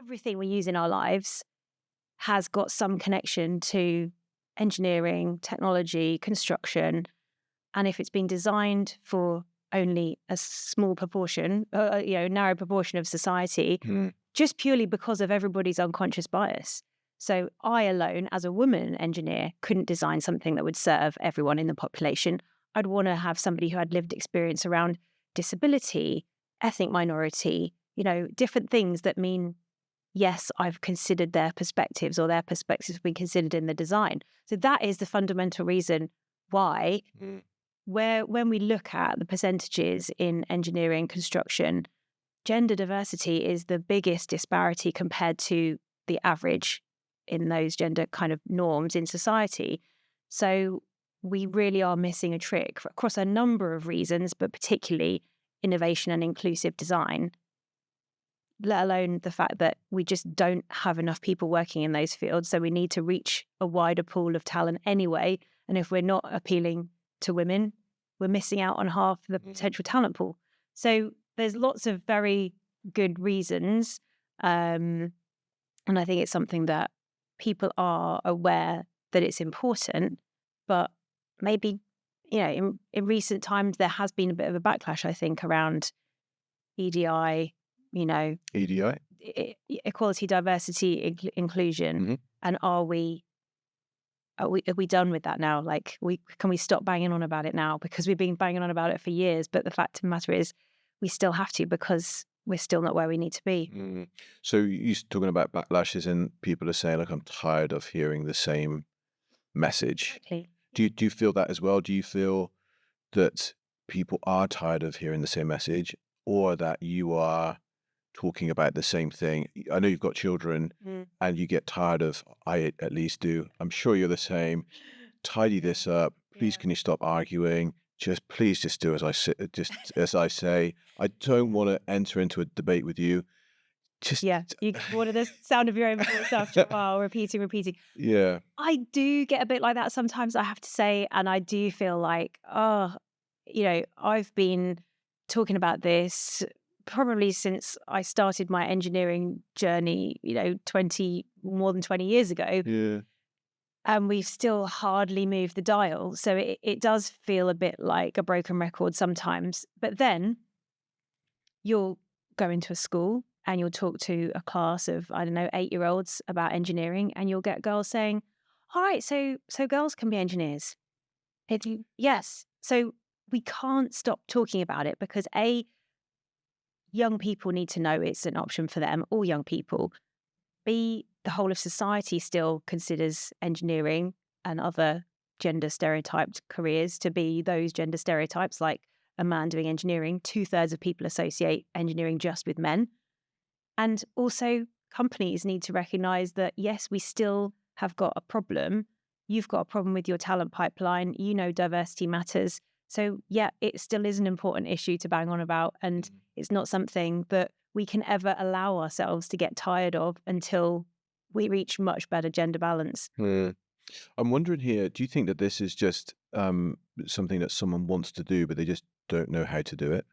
everything we use in our lives has got some connection to engineering, technology, construction. And if it's been designed for only a small proportion, narrow proportion of society, just purely because of everybody's unconscious bias. So I alone, as a woman engineer, couldn't design something that would serve everyone in the population. I'd want to have somebody who had lived experience around disability, ethnic minority, different things that mean, yes, I've considered their perspectives, or their perspectives have been considered in the design. So that is the fundamental reason why, when we look at the percentages in engineering, construction, gender diversity is the biggest disparity compared to the average in those gender kind of norms in society. So we really are missing a trick across a number of reasons, but particularly innovation and inclusive design, let alone the fact that we just don't have enough people working in those fields. So we need to reach a wider pool of talent anyway. And if we're not appealing to women, we're missing out on half the potential talent pool. So there's lots of very good reasons. And I think it's something that people are aware that it's important, but maybe, in recent times, there has been a bit of a backlash, I think, around EDI, EDI? Equality, diversity, inclusion. And are we done with that now? Like, can we stop banging on about it now? Because we've been banging on about it for years, but the fact of the matter is we still have to, because we're still not where we need to be. So you're talking about backlashes, and people are saying, like, I'm tired of hearing the same message. Exactly. Do you feel that as well? Do you feel that people are tired of hearing the same message, or that you are talking about the same thing? I know you've got children and you get tired of, I at least do, I'm sure you're the same, tidy this up, please can you stop arguing, please just do as I say. I don't want to enter into a debate with you. You wanted the sound of your own voice after a while, repeating. Yeah. I do get a bit like that sometimes, I have to say, and I do feel like, I've been talking about this probably since I started my engineering journey, more than 20 years ago. Yeah. And we've still hardly moved the dial. So it does feel a bit like a broken record sometimes. But then you'll go into a school and you'll talk to a class of, 8-year-olds about engineering, and you'll get girls saying, all right, so girls can be engineers. Yes. So we can't stop talking about it, because young people need to know it's an option for them, all young people. B, the whole of society still considers engineering and other gender stereotyped careers to be those gender stereotypes, like a man doing engineering. 2/3 of people associate engineering just with men. And also companies need to recognize that, yes, we still have got a problem. You've got a problem with your talent pipeline. Diversity matters. So yeah, it still is an important issue to bang on about. And it's not something that we can ever allow ourselves to get tired of until we reach much better gender balance. I'm wondering here, do you think that this is just something that someone wants to do, but they just don't know how to do it?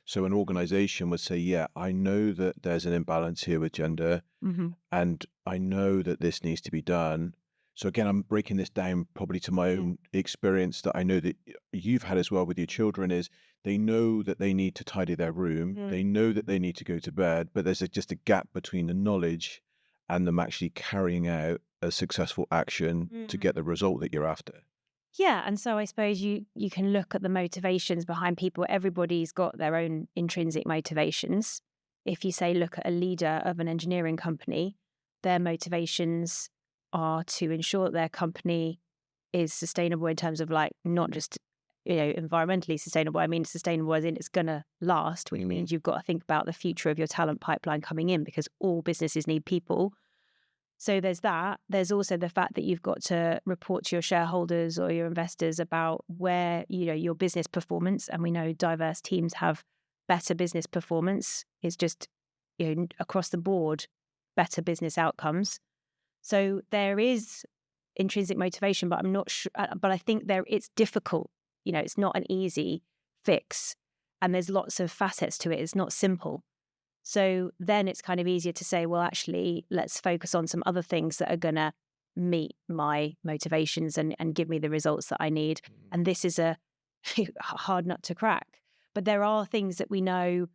So an organization would say, yeah, I know that there's an imbalance here with gender, and I know that this needs to be done. So again, I'm breaking this down probably to my own experience that I know that you've had as well with your children, is they know that they need to tidy their room. They know that they need to go to bed, but there's just a gap between the knowledge and them actually carrying out a successful action to get the result that you're after. Yeah. And so I suppose you can look at the motivations behind people. Everybody's got their own intrinsic motivations. If you say, look at a leader of an engineering company, their motivations are to ensure that their company is sustainable in terms of, like, not just, environmentally sustainable. I mean, sustainable as in it's going to last, which means you've got to think about the future of your talent pipeline coming in, because all businesses need people. So there's that. There's also the fact that you've got to report to your shareholders or your investors about where, your business performance. And we know diverse teams have better business performance. It's just, across the board, better business outcomes. So there is intrinsic motivation, but I'm not sure. But I think it's difficult. It's not an easy fix, and there's lots of facets to it. It's not simple. So then it's kind of easier to say, well, actually, let's focus on some other things that are going to meet my motivations and give me the results that I need. And this is a hard nut to crack. But there are things that we know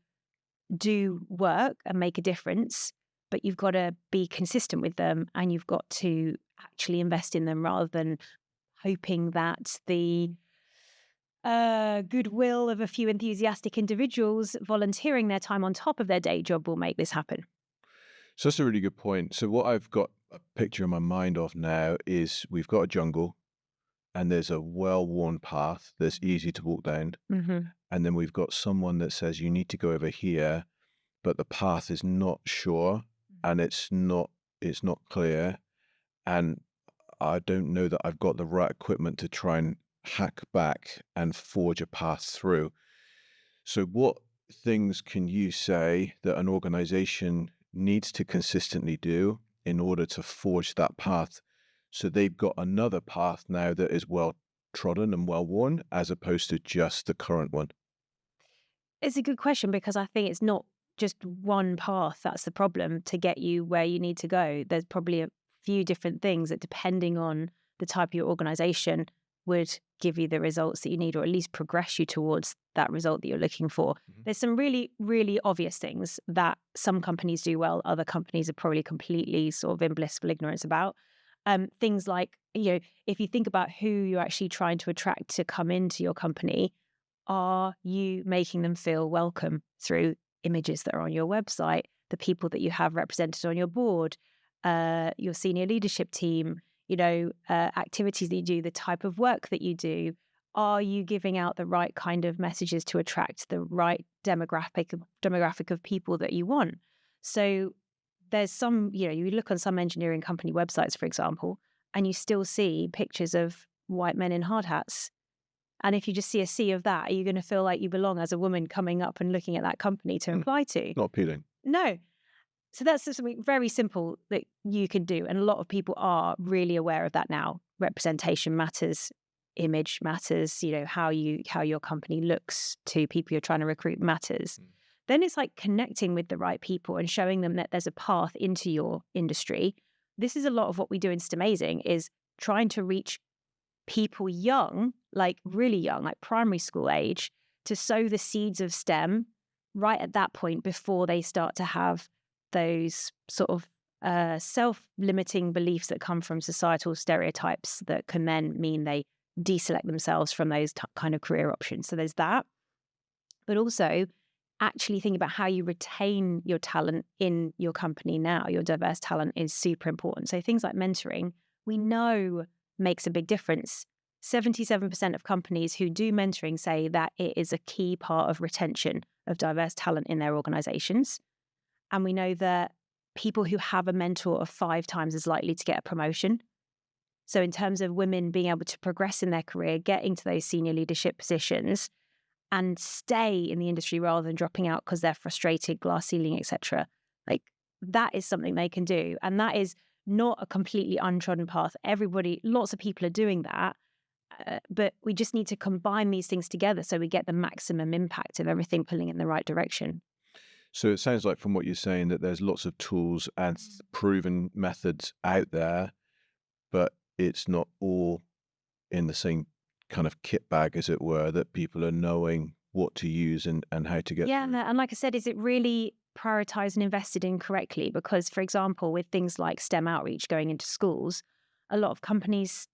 do work and make a difference, but you've got to be consistent with them and you've got to actually invest in them rather than hoping that the goodwill of a few enthusiastic individuals volunteering their time on top of their day job will make this happen. So that's a really good point. So what I've got a picture in my mind of now is we've got a jungle and there's a well-worn path that's easy to walk down. Mm-hmm. And then we've got someone that says you need to go over here, but the path is not sure and it's not clear. And I don't know that I've got the right equipment to try and hack back and forge a path through. So what things can you say that an organization needs to consistently do in order to forge that path so they've got another path now that is well trodden and well worn as opposed to just the current one? It's a good question because I think it's not just one path that's the problem to get you where you need to go. There's probably a few different things that, depending on the type of your organization, would give you the results that you need, or at least progress you towards that result that you're looking for. There's some really, really obvious things that some companies do well, other companies are probably completely sort of in blissful ignorance about. Things like, if you think about who you're actually trying to attract to come into your company, are you making them feel welcome through images that are on your website, the people that you have represented on your board, your senior leadership team, activities that you do, the type of work that you do? Are you giving out the right kind of messages to attract the right demographic of people that you want? So there's some, you look on some engineering company websites, for example, and you still see pictures of white men in hard hats. And if you just see a sea of that, are you going to feel like you belong as a woman coming up and looking at that company to apply to? Not appealing. No. So that's just something very simple that you can do. And a lot of people are really aware of that now. Representation matters, image matters, how your company looks to people you're trying to recruit matters. Then it's like connecting with the right people and showing them that there's a path into your industry. This is a lot of what we do in Stemazing, is trying to reach people young, like really young, like primary school age, to sow the seeds of STEM right at that point before they start to have those sort of self-limiting beliefs that come from societal stereotypes that can then mean they deselect themselves from those kind of career options. So there's that. But also actually think about how you retain your talent in your company now. Your diverse talent is super important. So things like mentoring, we know makes a big difference. 77% of companies who do mentoring say that it is a key part of retention of diverse talent in their organizations. And we know that people who have a mentor are 5 times as likely to get a promotion. So in terms of women being able to progress in their career, getting to those senior leadership positions and stay in the industry rather than dropping out because they're frustrated, glass ceiling, etc., like that is something they can do. And that is not a completely untrodden path. Lots of people are doing that. But we just need to combine these things together so we get the maximum impact of everything pulling in the right direction. So it sounds like from what you're saying that there's lots of tools and proven methods out there, but it's not all in the same kind of kit bag, as it were, that people are knowing what to use and how to get Yeah, through. and like I said, is it really prioritized and invested in correctly? Because, for example, with things like STEM outreach going into schools, a lot of companies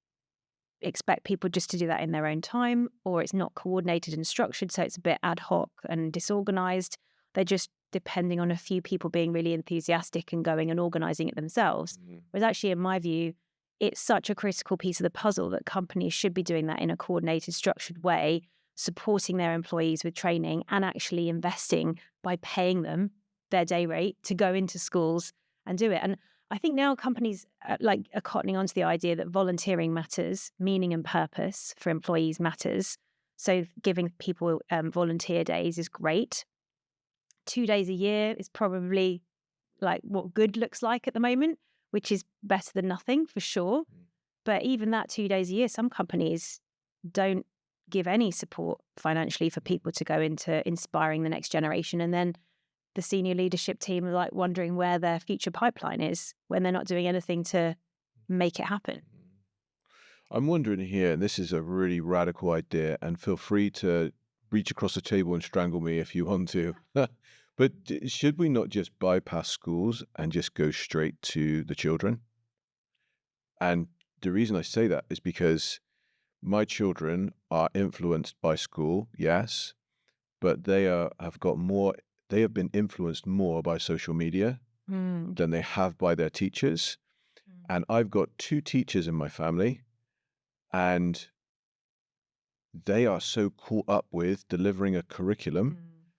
expect people just to do that in their own time, or it's not coordinated and structured, so it's a bit ad hoc and disorganized. They're just depending on a few people being really enthusiastic and going and organizing it themselves. Whereas actually, in my view, it's such a critical piece of the puzzle that companies should be doing that in a coordinated, structured way, supporting their employees with training and actually investing by paying them their day rate to go into schools and do it. And I think now companies are cottoning onto the idea that volunteering matters, meaning and purpose for employees matters. So giving people volunteer days is great. 2 days a year is probably like what good looks like at the moment, which is better than nothing for sure. But even that 2 days a year, some companies don't give any support financially for people to go into inspiring the next generation. And then the senior leadership team are like wondering where their future pipeline is when they're not doing anything to make it happen. I'm wondering here, and this is a really radical idea, and feel free to reach across the table and strangle me if you want to. But should we not just bypass schools and just go straight to the children? And the reason I say that is because my children are influenced by school, yes, but they have been influenced more by social media Mm. than they have by their teachers. And I've got two teachers in my family, and they are so caught up with delivering a curriculum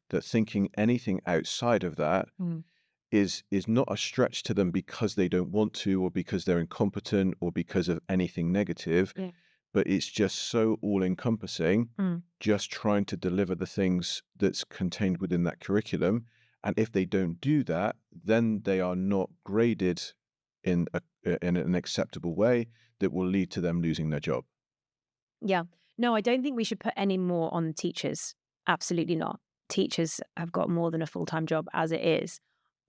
that thinking anything outside of that Mm. is not a stretch to them because they don't want to, or because they're incompetent, or because of anything negative. Yeah. But it's just so all-encompassing, Mm. just trying to deliver the things that's contained within that curriculum. And if they don't do that, then they are not graded in an acceptable way that will lead to them losing their job. Yeah. No, I don't think we should put any more on teachers. Absolutely not. Teachers have got more than a full-time job as it is.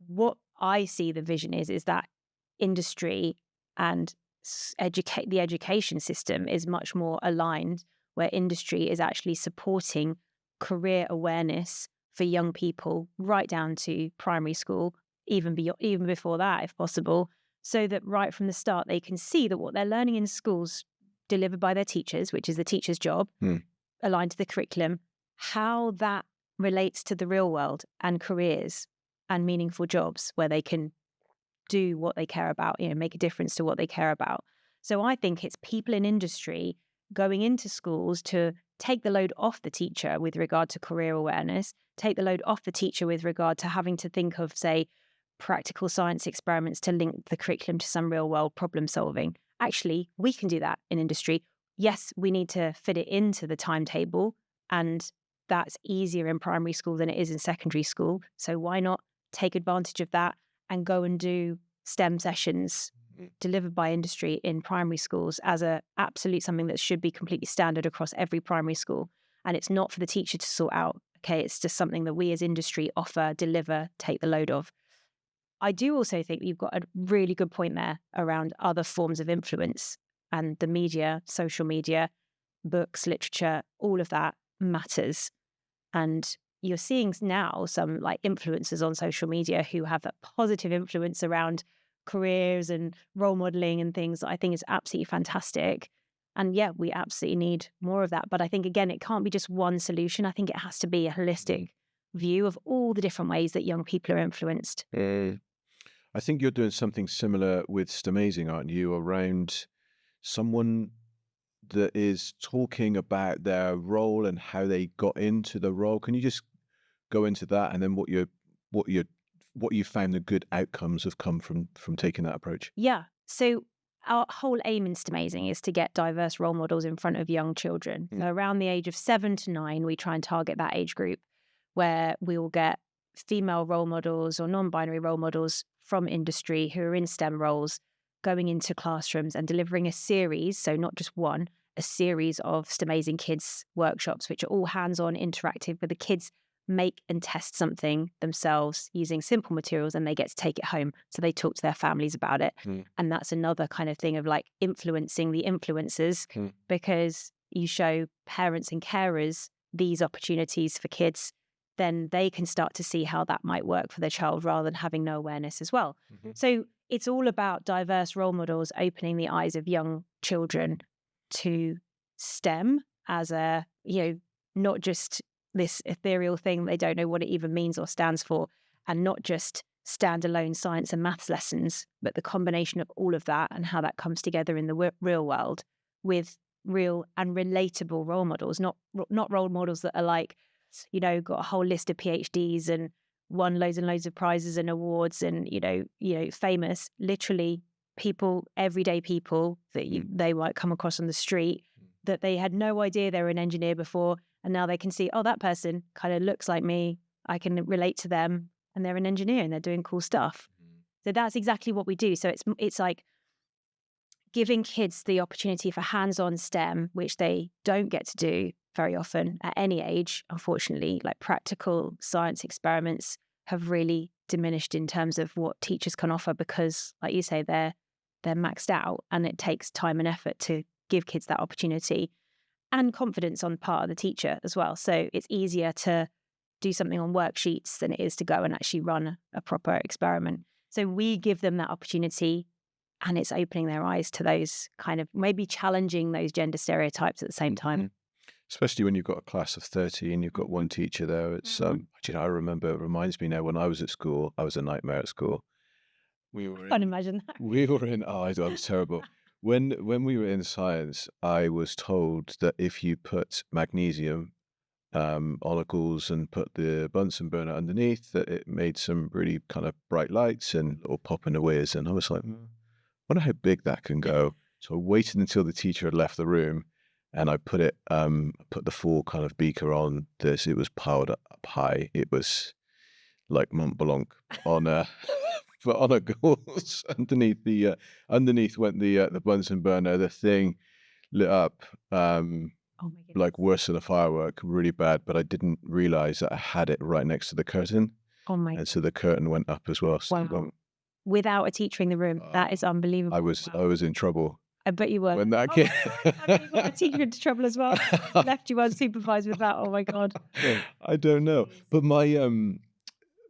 What I see the vision is that industry and the education system is much more aligned, where industry is actually supporting career awareness for young people right down to primary school, even before that, if possible, so that right from the start they can see that what they're learning in schools delivered by their teachers, which is the teacher's job, aligned to the curriculum, how that relates to the real world and careers and meaningful jobs where they can do what they care about, make a difference to what they care about. So I think it's people in industry going into schools to take the load off the teacher with regard to career awareness, take the load off the teacher with regard to having to think of, say, practical science experiments to link the curriculum to some real world problem solving. Actually, we can do that in industry. Yes, we need to fit it into the timetable, and that's easier in primary school than it is in secondary school. So why not take advantage of that and go and do STEM sessions delivered by industry in primary schools as a absolute something that should be completely standard across every primary school. And it's not for the teacher to sort out. Okay, it's just something that we as industry offer, deliver, take the load of. I do also think you've got a really good point there around other forms of influence, and the media, social media, books, literature, all of that matters. And you're seeing now some like influencers on social media who have that positive influence around careers and role modeling and things that I think is absolutely fantastic. And yeah, we absolutely need more of that. But I think, again, it can't be just one solution. I think it has to be a holistic view of all the different ways that young people are influenced. I think you're doing something similar with Stemazing, aren't you? Around someone that is talking about their role and how they got into the role. Can you just go into that, and then what you found the good outcomes have come from taking that approach? Yeah. So our whole aim in Stemazing is to get diverse role models in front of young children. So around the age of 7 to 9, we try and target that age group where we will get female role models or non-binary role models from industry who are in STEM roles going into classrooms and delivering a series, so not just one, a series of Stemazing Kids workshops, which are all hands-on, interactive, where the kids make and test something themselves using simple materials, and they get to take it home. So they talk to their families about it. And that's another kind of thing of like influencing the influencers, because you show parents and carers these opportunities for kids, then they can start to see how that might work for their child rather than having no awareness as well. So it's all about diverse role models opening the eyes of young children to STEM as a, not just this ethereal thing they don't know what it even means or stands for, and not just standalone science and maths lessons, but the combination of all of that and how that comes together in the real world with real and relatable role models, not role models that are like, got a whole list of PhDs and won loads and loads of prizes and awards and, famous, literally people, everyday people that they might come across on the street that they had no idea they were an engineer before. And now they can see, oh, that person kind of looks like me. I can relate to them, and they're an engineer and they're doing cool stuff. So that's exactly what we do. So it's like giving kids the opportunity for hands-on STEM, which they don't get to do very often at any age, unfortunately, like practical science experiments, have really diminished in terms of what teachers can offer because, like you say, they're maxed out, and it takes time and effort to give kids that opportunity and confidence on the part of the teacher as well. So it's easier to do something on worksheets than it is to go and actually run a proper experiment. So we give them that opportunity, and it's opening their eyes to those kind of maybe challenging those gender stereotypes at the same time. Especially when you've got a class of 30 and you've got one teacher there. It's I remember, it reminds me now, when I was at school, I was a nightmare at school. We were Can't imagine that. We were in, I was terrible. When we were in science, I was told that if you put magnesium oligals and put the Bunsen burner underneath, that it made some really kind of bright lights or pop in the whiz. And I was like, wonder how big that can go. So I waited until the teacher had left the room, and I put the full kind of beaker on this. It was piled up high. It was like Mont Blanc on a on a gauze. Underneath went the Bunsen burner. The thing lit up Oh my goodness. like worse than a firework, really bad. But I didn't realize that I had it right next to the curtain, Oh my and goodness. so the curtain went up as well. So Wow. Without a teacher in the room. That is unbelievable. I was in trouble I bet you were. when that Oh came. my God, I bet you got the teacher into trouble as well. Left you unsupervised with that. Oh my God. I don't know, but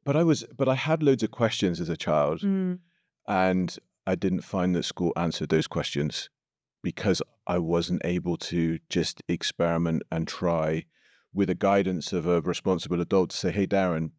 but I had loads of questions as a child, and I didn't find that school answered those questions because I wasn't able to just experiment and try with the guidance of a responsible adult to say, hey, Darren,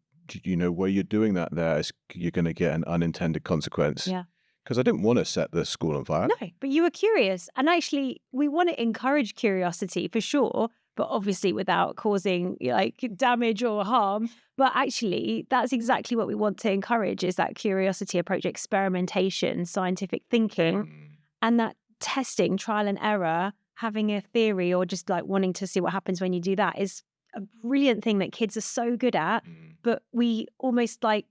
you know, where you're doing that there, you're going to get an unintended consequence. Yeah. Because I didn't want to set the school on fire. No, but you were curious. And actually, we want to encourage curiosity for sure, but obviously without causing like damage or harm. But actually, that's exactly what we want to encourage is that curiosity approach, experimentation, scientific thinking, and that testing, trial and error, having a theory or just like wanting to see what happens when you do that is a brilliant thing that kids are so good at, but we almost like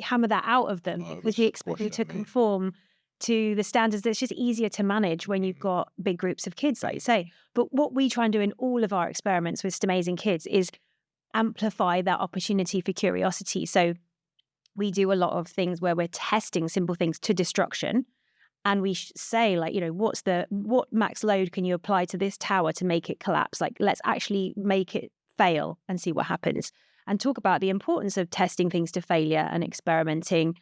hammer that out of them because we expect them to conform to the standards that's just easier to manage when you've got big groups of kids, like you say. But what we try and do in all of our experiments with Stemazing kids is amplify that opportunity for curiosity. So we do a lot of things where we're testing simple things to destruction. And we say, like, you know, what max load can you apply to this tower to make it collapse? Like, let's actually make it fail and see what happens. And talk about the importance of testing things to failure and experimenting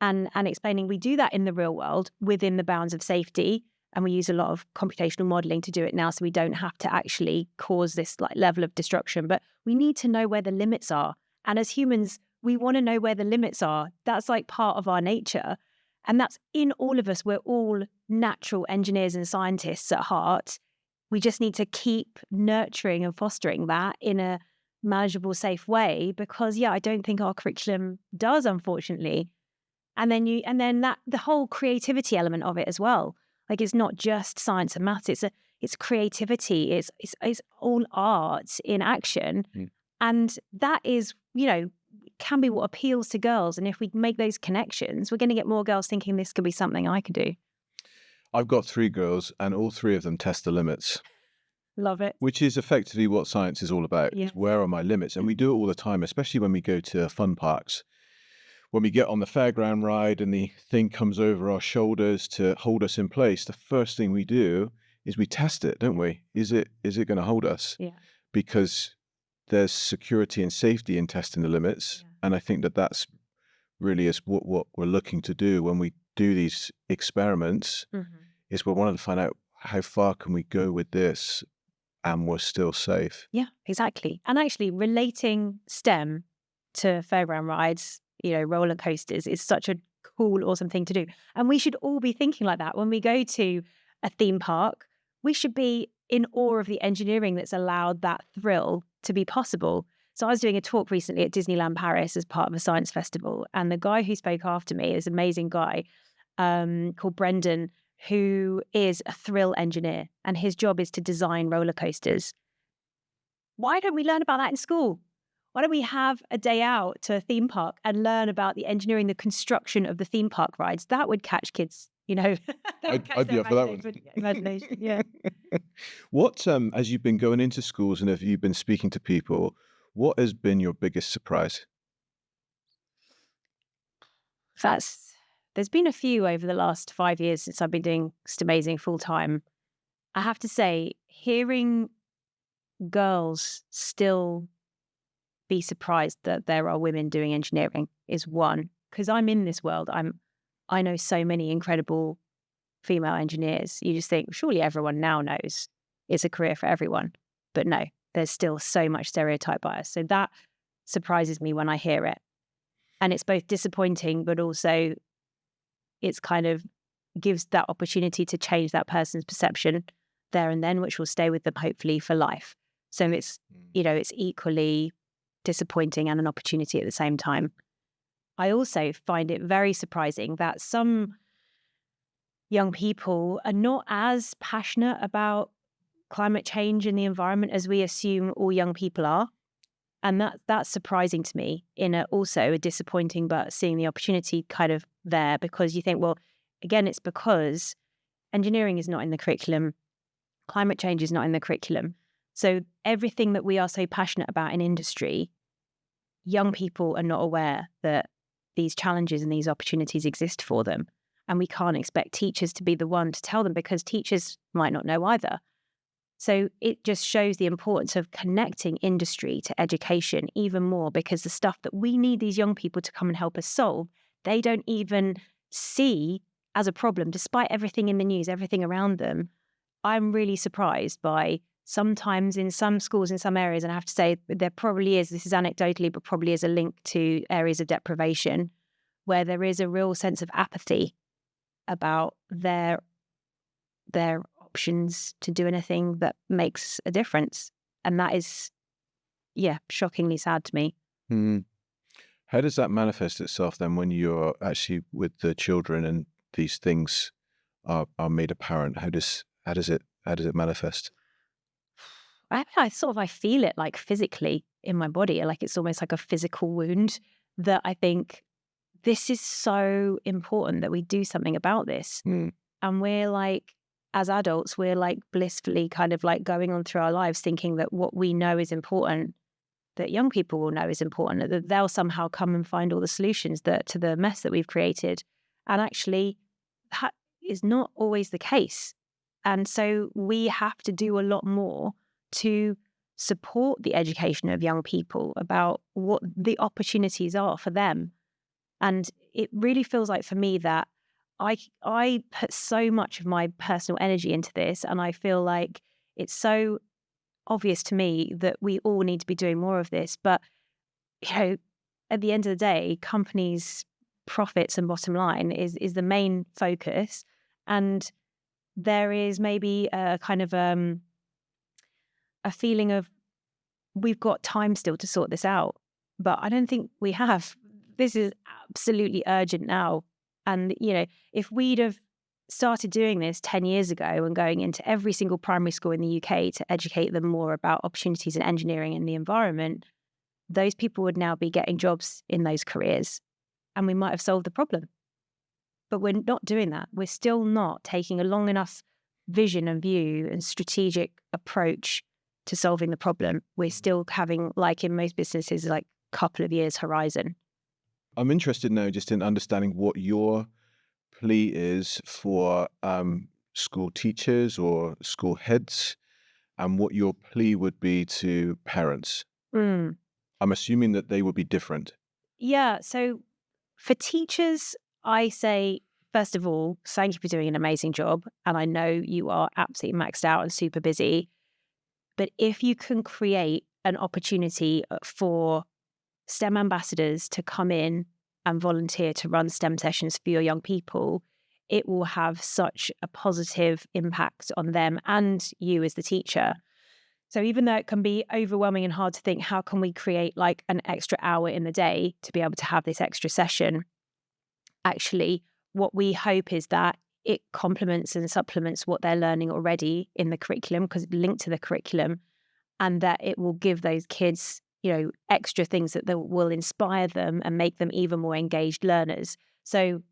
and explaining we do that in the real world within the bounds of safety. And we use a lot of computational modeling to do it now, so we don't have to actually cause this like level of destruction. But we need to know where the limits are. And as humans, we want to know where the limits are. That's like part of our nature. And that's in all of us. We're all natural engineers and scientists at heart. We just need to keep nurturing and fostering that in a manageable, safe way because, I don't think our curriculum does, unfortunately. And then that the whole creativity element of it as well. Like it's not just science and maths. It's creativity. It's all art in action. And that is, can be what appeals to girls. And if we make those connections, we're going to get more girls thinking this could be something I could do. I've got 3 girls and all 3 of them test the limits. Love it. Which is effectively what science is all about. Yeah. Where are my limits? And we do it all the time, especially when we go to fun parks. When we get on the fairground ride and the thing comes over our shoulders to hold us in place, the first thing we do is we test it, don't we? Is it going to hold us? Yeah. Because there's security and safety in testing the limits. Yeah. And I think that's really is what we're looking to do when we do these experiments, is we want to find out how far can we go with this and we're still safe. Yeah, exactly. And actually relating STEM to fairground rides, roller coasters is such a cool, awesome thing to do. And we should all be thinking like that. When we go to a theme park, we should be in awe of the engineering that's allowed that thrill to be possible. So I was doing a talk recently at Disneyland Paris as part of a science festival. And the guy who spoke after me is an amazing guy called Brendan, who is a thrill engineer. And his job is to design roller coasters. Why don't we learn about that in school? Why don't we have a day out to a theme park and learn about the engineering, the construction of the theme park rides? That would catch kids, I'd be up for that one. Imagination, yeah. What, as you've been going into schools and if you've been speaking to people, what has been your biggest surprise? There's been a few over the last 5 years since I've been doing Stemazing full time. I have to say, hearing girls still be surprised that there are women doing engineering is one, because I'm in this world. I know so many incredible female engineers. You just think, surely everyone now knows it's a career for everyone. But no, there's still so much stereotype bias. So that surprises me when I hear it. And it's both disappointing, but also it's kind of gives that opportunity to change that person's perception there and then, which will stay with them hopefully for life. So it's, it's equally disappointing and an opportunity at the same time. I also find it very surprising that some young people are not as passionate about climate change and the environment as we assume all young people are. And that's surprising to me also a disappointing, but seeing the opportunity kind of there, because you think, well, again, it's because engineering is not in the curriculum. Climate change is not in the curriculum. So everything that we are so passionate about in industry, young people are not aware that these challenges and these opportunities exist for them. And we can't expect teachers to be the one to tell them, because teachers might not know either. So it just shows the importance of connecting industry to education even more, because the stuff that we need these young people to come and help us solve, they don't even see as a problem, despite everything in the news, everything around them. I'm really surprised by sometimes in some schools, in some areas, and I have to say there probably is, this is anecdotally, but probably is a link to areas of deprivation, where there is a real sense of apathy about their options to do anything that makes a difference. And that is, shockingly sad to me. How does that manifest itself then when you're actually with the children and these things are made apparent? How does it manifest? I feel it like physically in my body, like it's almost like a physical wound, that I think this is so important that we do something about this. And we're like, as adults, we're like blissfully kind of like going on through our lives thinking that what we know is important, that young people will know is important, that they'll somehow come and find all the solutions to the mess that we've created. And actually, that is not always the case. And so we have to do a lot more to support the education of young people about what the opportunities are for them. And it really feels like for me that I put so much of my personal energy into this, and I feel like it's so obvious to me that we all need to be doing more of this. But, at the end of the day, companies' profits and bottom line is the main focus. And there is maybe a kind of a feeling of we've got time still to sort this out. But I don't think we have. This is absolutely urgent now. And, if we'd have started doing this 10 years ago and going into every single primary school in the UK to educate them more about opportunities in engineering and the environment, those people would now be getting jobs in those careers, and we might have solved the problem. But we're not doing that. We're still not taking a long enough vision and view and strategic approach to solving the problem. We're still having, like in most businesses, like a couple of years horizon. I'm interested now just in understanding what your plea is for school teachers or school heads, and what your plea would be to parents. I'm assuming that they would be different. Yeah. So for teachers, I say, first of all, thank you for doing an amazing job. And I know you are absolutely maxed out and super busy. But if you can create an opportunity for STEM ambassadors to come in and volunteer to run STEM sessions for your young people, it will have such a positive impact on them and you as the teacher. So even though it can be overwhelming and hard to think, how can we create like an extra hour in the day to be able to have this extra session? Actually, what we hope is that it complements and supplements what they're learning already in the curriculum, because it's linked to the curriculum, and that it will give those kids, extra things that will inspire them and make them even more engaged learners. So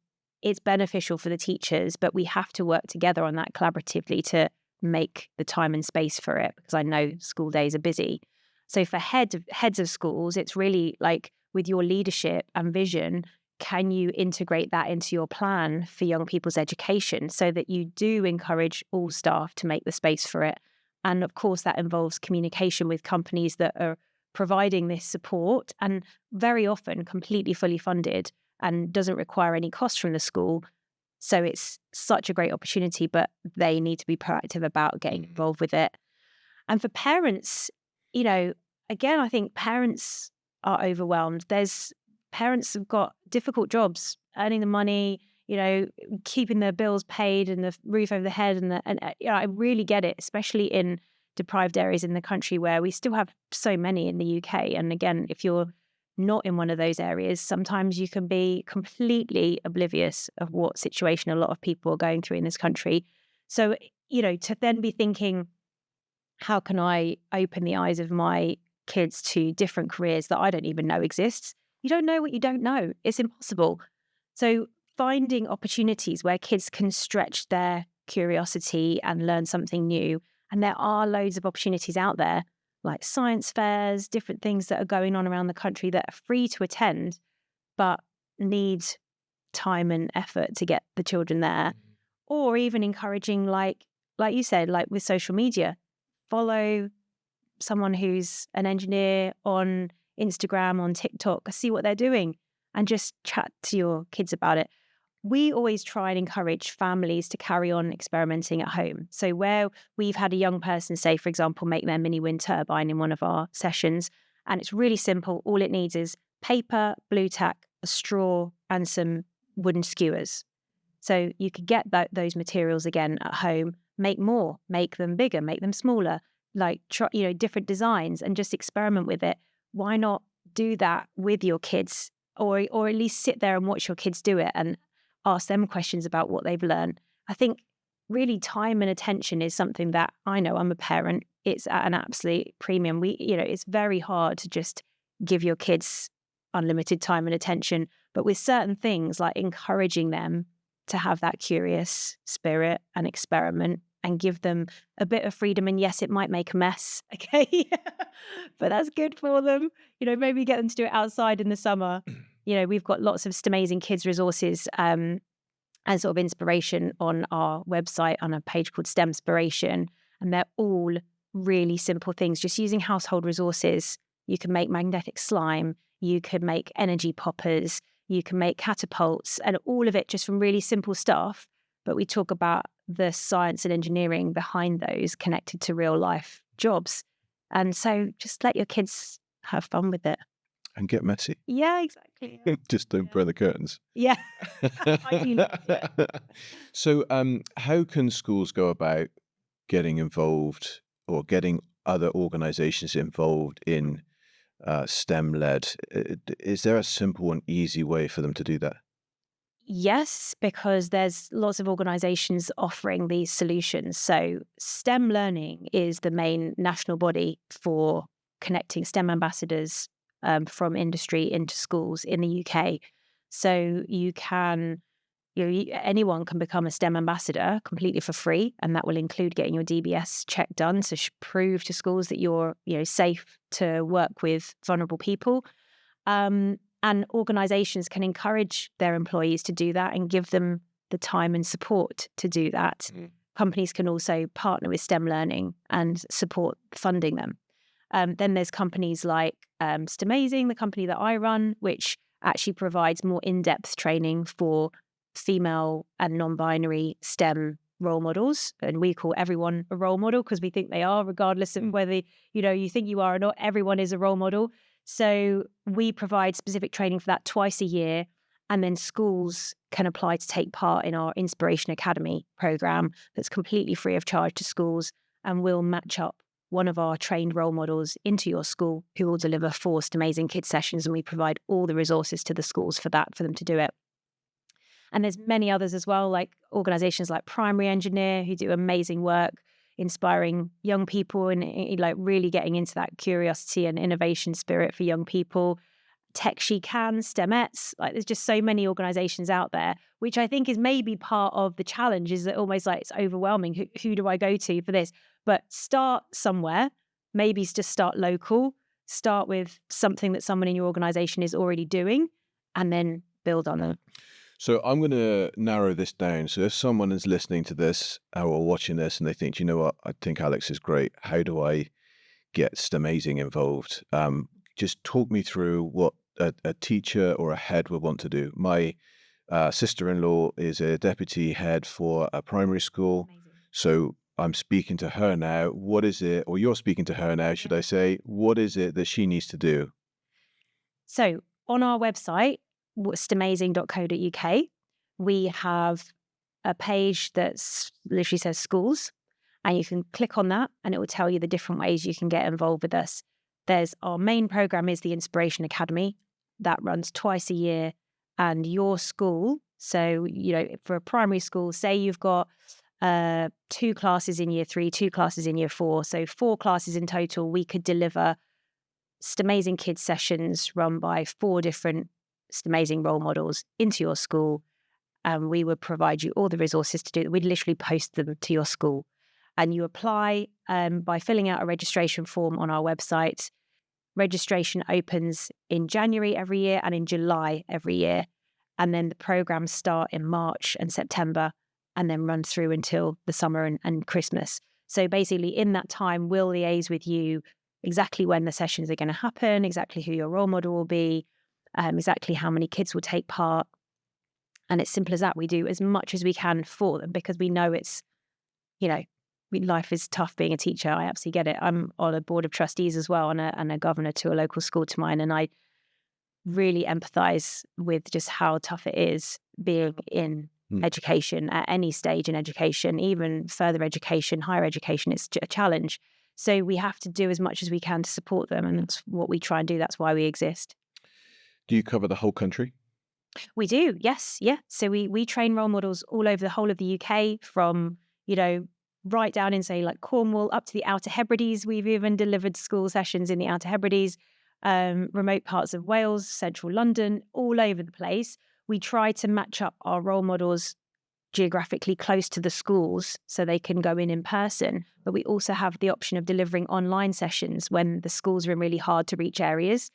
it's beneficial for the teachers, but we have to work together on that collaboratively to make the time and space for it, because I know school days are busy. So for heads of schools, it's really like, with your leadership and vision, can you integrate that into your plan for young people's education so that you do encourage all staff to make the space for it? And of course, that involves communication with companies that are providing this support, and very often completely fully funded and doesn't require any cost from the school. So it's such a great opportunity, but they need to be proactive about getting involved with it. And for parents, again, I think parents are overwhelmed. Parents have got difficult jobs, earning the money, keeping their bills paid and the roof over the head. And I really get it, especially in deprived areas in the country where we still have so many in the UK. And again, if you're not in one of those areas, sometimes you can be completely oblivious of what situation a lot of people are going through in this country. So, to then be thinking, how can I open the eyes of my kids to different careers that I don't even know exist? You don't know what you don't know. It's impossible. So finding opportunities where kids can stretch their curiosity and learn something new. And there are loads of opportunities out there, like science fairs, different things that are going on around the country that are free to attend, but need time and effort to get the children there. Or even encouraging, like you said, like with social media, follow someone who's an engineer on Instagram, on TikTok, see what they're doing, and just chat to your kids about it. We always try and encourage families to carry on experimenting at home. So where we've had a young person, say, for example, make their mini wind turbine in one of our sessions, and it's really simple. All it needs is paper, blue tack, a straw, and some wooden skewers. So you could get those materials again at home, make more, make them bigger, make them smaller, like try, different designs, and just experiment with it. Why not do that with your kids, or at least sit there and watch your kids do it and ask them questions about what they've learned? I think really time and attention is something that, I know I'm a parent, it's at an absolute premium. It's very hard to just give your kids unlimited time and attention, but with certain things, like encouraging them to have that curious spirit and experiment and give them a bit of freedom. And yes, it might make a mess, okay? But that's good for them. Maybe get them to do it outside in the summer. We've got lots of Stemazing kids resources and sort of inspiration on our website on a page called Stemspiration. And they're all really simple things. Just using household resources, you can make magnetic slime, you could make energy poppers, you can make catapults, and all of it just from really simple stuff. But we talk about the science and engineering behind those connected to real life jobs. And so just let your kids have fun with it. And get messy. Yeah, exactly. Just don't burn the curtains. Yeah. Ideally, yeah. So how can schools go about getting involved or getting other organizations involved in STEM-led? Is there a simple and easy way for them to do that? Yes, because there's lots of organizations offering these solutions. So STEM Learning is the main national body for connecting STEM ambassadors from industry into schools in the UK. So you can, anyone can become a STEM ambassador completely for free, and that will include getting your DBS check done to prove to schools that you're, safe to work with vulnerable people. And organizations can encourage their employees to do that and give them the time and support to do that. Companies can also partner with STEM Learning and support funding them. Then there's companies like Stemazing, the company that I run, which actually provides more in-depth training for female and non-binary STEM role models. And we call everyone a role model because we think they are, regardless of whether, you think you are or not. Everyone is a role model. So we provide specific training for that twice a year. And then schools can apply to take part in our Inspiration Academy program that's completely free of charge to schools. And we'll match up one of our trained role models into your school who will deliver 4 Stemazing Kids sessions. And we provide all the resources to the schools for them to do it. And there's many others as well, like organizations like Primary Engineer, who do amazing work inspiring young people and like really getting into that curiosity and innovation spirit for young people. Tech She Can, STEMettes, like there's just so many organizations out there, which I think is maybe part of the challenge, is that almost like it's overwhelming. Who do I go to for this? But start somewhere, maybe just start local, start with something that someone in your organization is already doing, and then build on them. So I'm going to narrow this down. So if someone is listening to this or watching this and they think, you know what, I think Alex is great. How do I get Stemazing involved? Just talk me through what a teacher or a head would want to do. My sister-in-law is a deputy head for a primary school. Amazing. So I'm speaking to her now. What is it, or you're speaking to her now, should I say, what is it that she needs to do? So on our website, stemazing.co.uk, we have a page that's literally says schools, and you can click on that and it will tell you the different ways you can get involved with us. There's our main program is the Inspiration Academy that runs twice a year, and your school. So, for a primary school, say you've got 2 classes in year 3, 2 classes in year 4. So 4 classes in total, we could deliver Stemazing Kids sessions run by 4 different Stemazing role models into your school. And we would provide you all the resources to do it. We'd literally post them to your school. And you apply by filling out a registration form on our website. Registration opens in January every year and in July every year. And then the programs start in March and September and then run through until the summer and Christmas. So basically in that time, we'll liaise with you exactly when the sessions are going to happen, exactly who your role model will be, exactly how many kids will take part. And it's simple as that. We do as much as we can for them because we know it's, life is tough being a teacher. I absolutely get it. I'm on a board of trustees as well and a governor to a local school to mine. And I really empathize with just how tough it is being in education at any stage in education, even further education, higher education. It's a challenge. So we have to do as much as we can to support them. And that's what we try and do. That's why we exist. Do you cover the whole country? We do, yes, yeah. So we train role models all over the whole of the UK, from right down in say like Cornwall up to the Outer Hebrides. We've even delivered school sessions in the Outer Hebrides, remote parts of Wales, central London, all over the place. We try to match up our role models geographically close to the schools so they can go in person. But we also have the option of delivering online sessions when the schools are in really hard to reach areas,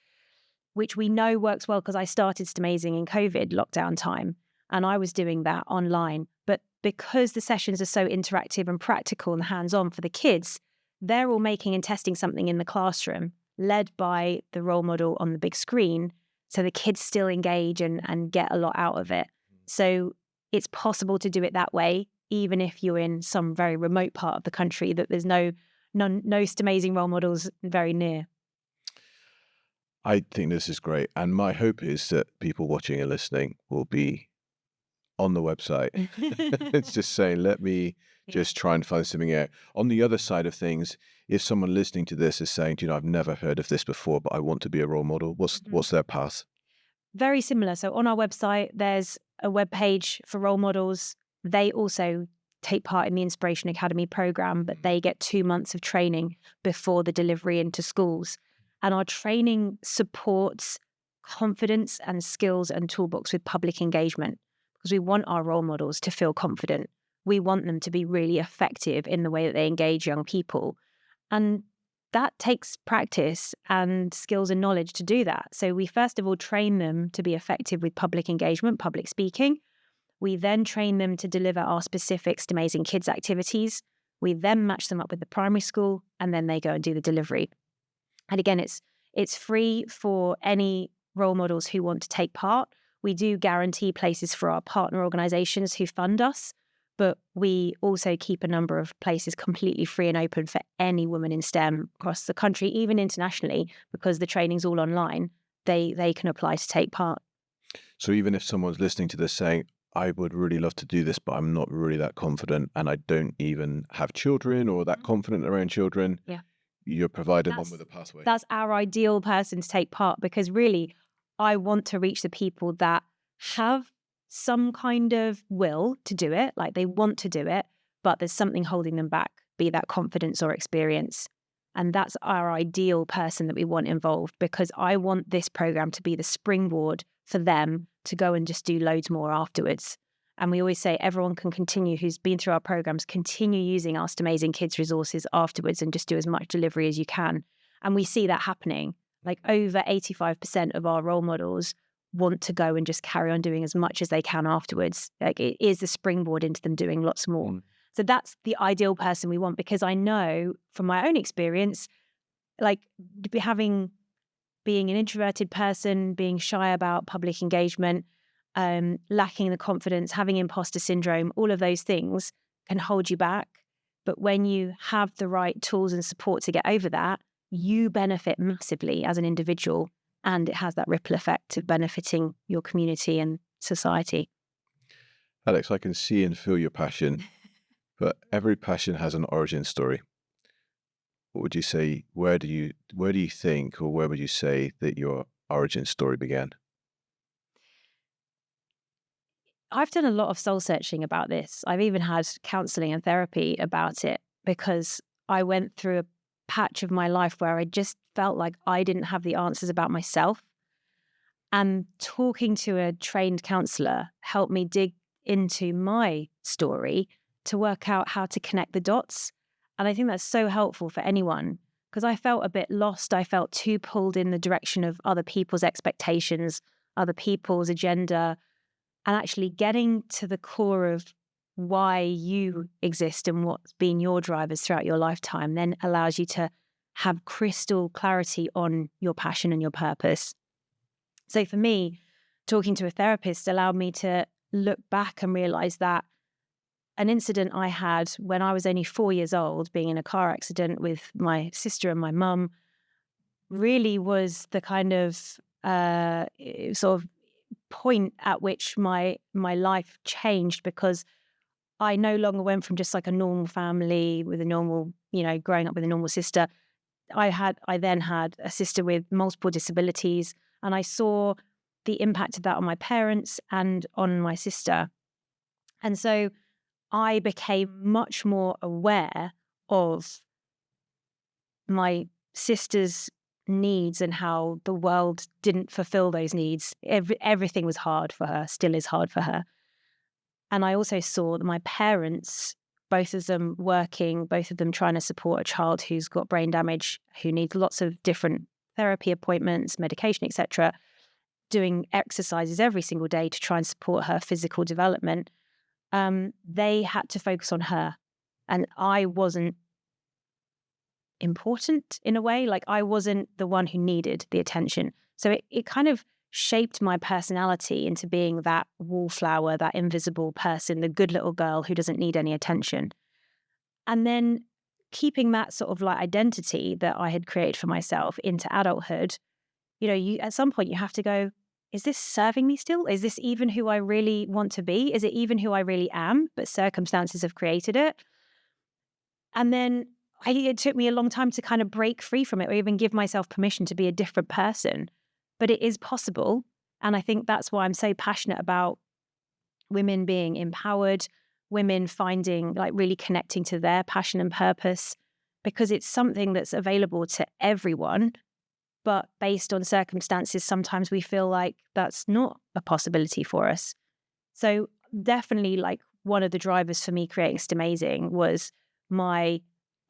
which we know works well because I started Stemazing in COVID lockdown time and I was doing that online. But because the sessions are so interactive and practical and hands-on for the kids, they're all making and testing something in the classroom led by the role model on the big screen. So the kids still engage and get a lot out of it. So it's possible to do it that way, even if you're in some very remote part of the country that there's no Stemazing role models very near. I think this is great. And my hope is that people watching and listening will be on the website. It's just saying, let me just try and find something out. On the other side of things, if someone listening to this is saying, I've never heard of this before, but I want to be a role model, what's their path? Very similar. So on our website, there's a web page for role models. They also take part in the Inspiration Academy program, but they get 2 months of training before the delivery into schools. And our training supports confidence and skills and toolbox with public engagement because we want our role models to feel confident. We want them to be really effective in the way that they engage young people. And that takes practice and skills and knowledge to do that. So we first of all train them to be effective with public engagement, public speaking. We then train them to deliver our specific Stemazing Kids activities. We then match them up with the primary school and then they go and do the delivery. And again, it's free for any role models who want to take part. We do guarantee places for our partner organisations who fund us, but we also keep a number of places completely free and open for any woman in STEM across the country, even internationally, because the training's all online. They can apply to take part. So even if someone's listening to this saying, I would really love to do this, but I'm not really that confident and I don't even have children or that confident around children. Yeah. You're providing them with a pathway. That's our ideal person to take part because really, I want to reach the people that have some kind of will to do it, like they want to do it, but there's something holding them back, be that confidence or experience. And that's our ideal person that we want involved because I want this program to be the springboard for them to go and just do loads more afterwards. And we always say everyone can continue, who's been through our programs, continue using our Stemazing Kids resources afterwards and just do as much delivery as you can. And we see that happening. Like over 85% of our role models want to go and just carry on doing as much as they can afterwards. Like, it is the springboard into them doing lots more. So that's the ideal person we want, because I know from my own experience, like being an introverted person, being shy about public engagement, lacking the confidence, having imposter syndrome, all of those things can hold you back. But when you have the right tools and support to get over that, you benefit massively as an individual, and it has that ripple effect of benefiting your community and society. Alex, I can see and feel your passion, but every passion has an origin story. What would you say? Where do you think, or where would you say that your origin story began? I've done a lot of soul searching about this. I've even had counseling and therapy about it, because I went through a patch of my life where I just felt like I didn't have the answers about myself. And talking to a trained counselor helped me dig into my story to work out how to connect the dots. And I think that's so helpful for anyone, because I felt a bit lost. I felt too pulled in the direction of other people's expectations, other people's agenda, and actually getting to the core of why you exist and what's been your drivers throughout your lifetime then allows you to have crystal clarity on your passion and your purpose. So for me, talking to a therapist allowed me to look back and realize that an incident I had when I was only 4 years old, being in a car accident with my sister and my mum, really was the kind of sort of point at which my life changed, because I no longer went from just like a normal family with a normal, growing up with a normal sister. I then had a sister with multiple disabilities, and I saw the impact of that on my parents and on my sister. And so I became much more aware of my sister's needs and how the world didn't fulfill those needs. Everything was hard for her, still is hard for her. And I also saw that my parents, both of them working, both of them trying to support a child who's got brain damage, who needs lots of different therapy appointments, medication, etc., doing exercises every single day to try and support her physical development. They had to focus on her. And I wasn't important in a way. Like, I wasn't the one who needed the attention. So it kind of shaped my personality into being that wallflower, that invisible person, the good little girl who doesn't need any attention. And then keeping that sort of like identity that I had created for myself into adulthood, you at some point you have to go, is this serving me still? Is this even who I really want to be? Is it even who I really am? But circumstances have created it. And then it took me a long time to kind of break free from it, or even give myself permission to be a different person. But it is possible. And I think that's why I'm so passionate about women being empowered, women finding, like, really connecting to their passion and purpose, because it's something that's available to everyone. But based on circumstances, sometimes we feel like that's not a possibility for us. So definitely, like, one of the drivers for me creating Stemazing was my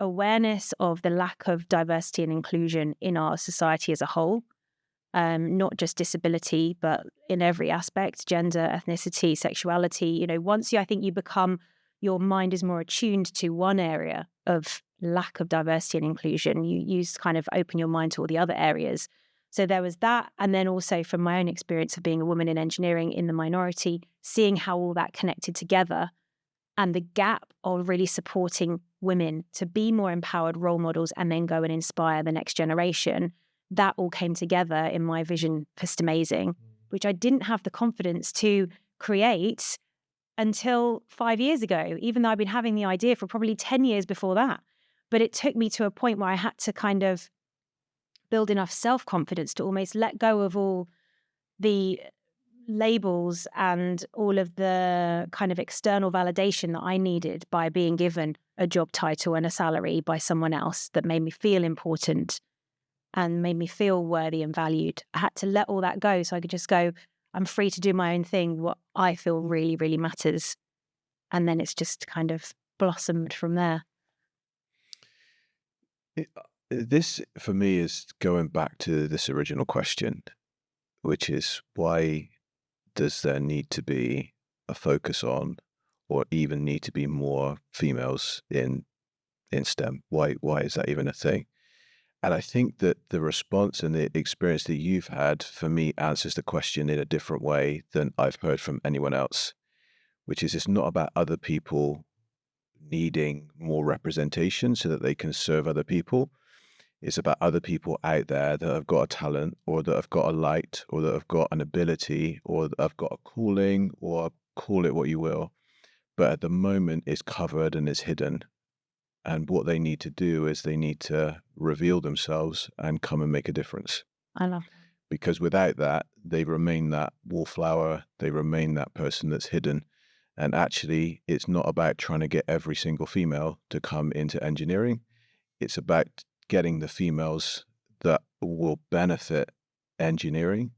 awareness of the lack of diversity and inclusion in our society as a whole, not just disability, but in every aspect, gender, ethnicity, sexuality. Once I think you become, your mind is more attuned to one area of lack of diversity and inclusion, you kind of open your mind to all the other areas. So there was that. And then also from my own experience of being a woman in engineering in the minority, seeing how all that connected together, and the gap of really supporting women to be more empowered role models and then go and inspire the next generation. That all came together in my vision for Stemazing, which I didn't have the confidence to create until 5 years ago, even though I've been having the idea for probably 10 years before that. But it took me to a point where I had to kind of build enough self-confidence to almost let go of all the labels and all of the kind of external validation that I needed by being given a job title and a salary by someone else that made me feel important and made me feel worthy and valued. I had to let all that go so I could just go, I'm free to do my own thing, what I feel really, really matters. And then it's just kind of blossomed from there. This, for me, is going back to this original question. which is why does there need to be a focus on, or even need to be more females in STEM? Why is that even a thing? And I think that the response and the experience that you've had, for me, answers the question in a different way than I've heard from anyone else, which is it's not about other people needing more representation so that they can serve other people. It's about other people out there that have got a talent, or that have got a light, or that have got an ability, or that have got a calling, or call it what you will. But at the moment, it's covered and it's hidden. And what they need to do is they need to reveal themselves and come and make a difference. I love that. Because without that, they remain that wallflower, they remain that person that's hidden. And actually, it's not about trying to get every single female to come into engineering. It's about getting the females that will benefit engineering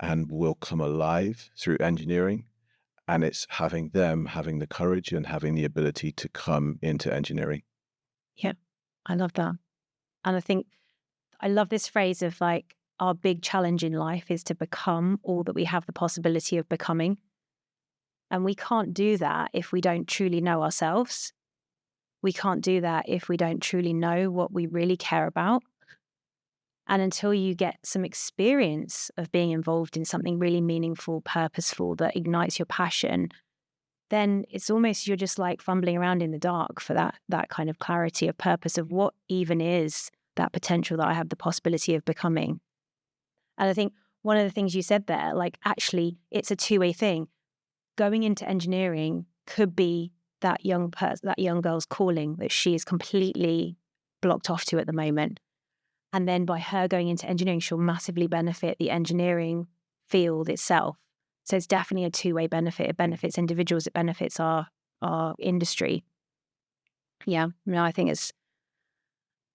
and will come alive through engineering. And it's having them having the courage and having the ability to come into engineering. Yeah, I love that. And I think I love this phrase of like, our big challenge in life is to become all that we have the possibility of becoming. And we can't do that if we don't truly know ourselves. We can't do that if we don't truly know what we really care about. And until you get some experience of being involved in something really meaningful, purposeful, that ignites your passion, then it's almost you're just like fumbling around in the dark for that kind of clarity of purpose of what even is that potential that I have the possibility of becoming. And I think one of the things you said there, like actually it's a two-way thing. Going into engineering could be that young girl's calling that she is completely blocked off to at the moment. And then by her going into engineering, she'll massively benefit the engineering field itself. So it's definitely a two-way benefit. It benefits individuals, it benefits our industry. Yeah, no, I think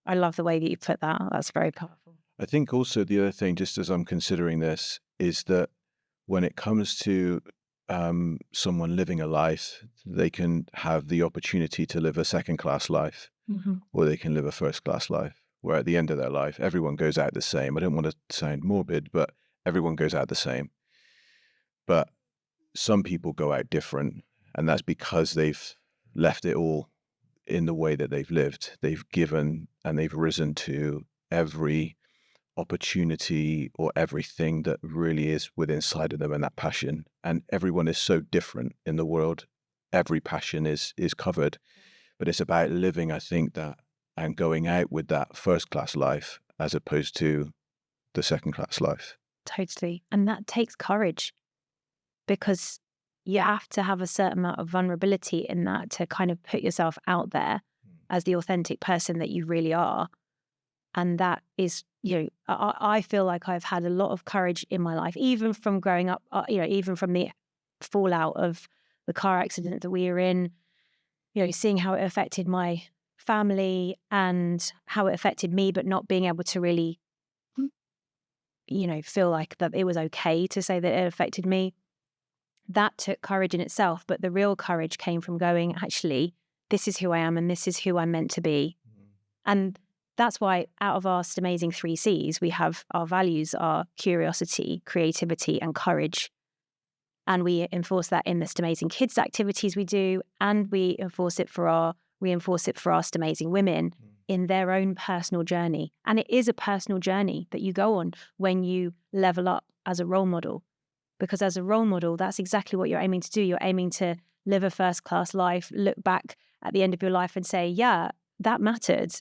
I love the way that you put that. That's very powerful. I think also the other thing, just as I'm considering this, is that when it comes to someone living a life, they can have the opportunity to live a second-class life, or they can live a first-class life, where at the end of their life, everyone goes out the same. I don't want to sound morbid, but everyone goes out the same. But some people go out different, and that's because they've left it all in the way that they've lived. They've given and they've risen to every opportunity or everything that really is within inside of them, and that passion. And everyone is so different in the world. Every passion is covered, but it's about living, I think, that and going out with that first class life as opposed to the second class life. Totally. And that takes courage, because you have to have a certain amount of vulnerability in that to kind of put yourself out there as the authentic person that you really are. And that is, I feel like I've had a lot of courage in my life, even from growing up, even from the fallout of the car accident that we were in, seeing how it affected my family and how it affected me, but not being able to really, feel like that it was okay to say that it affected me. That took courage in itself. But the real courage came from going, actually, this is who I am and this is who I'm meant to be. And that's why out of our Stemazing 3 C's, we have our values are curiosity, creativity, and courage. And we enforce that in the Stemazing kids activities we do, and we enforce it for our Stemazing women in their own personal journey. And it is a personal journey that you go on when you level up as a role model. Because as a role model, that's exactly what you're aiming to do. You're aiming to live a first-class life, look back at the end of your life and say, yeah, that mattered.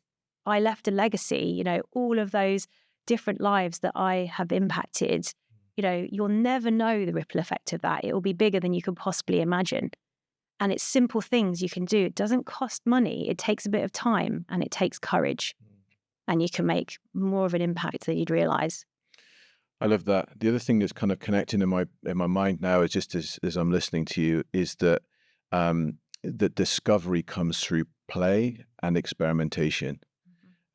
I left a legacy, all of those different lives that I have impacted. You'll never know the ripple effect of that. It will be bigger than you could possibly imagine. And it's simple things you can do. It doesn't cost money. It takes a bit of time and it takes courage. And you can make more of an impact than you'd realize. I love that. The other thing that's kind of connecting in my mind now is just as I'm listening to you is that that discovery comes through play and experimentation.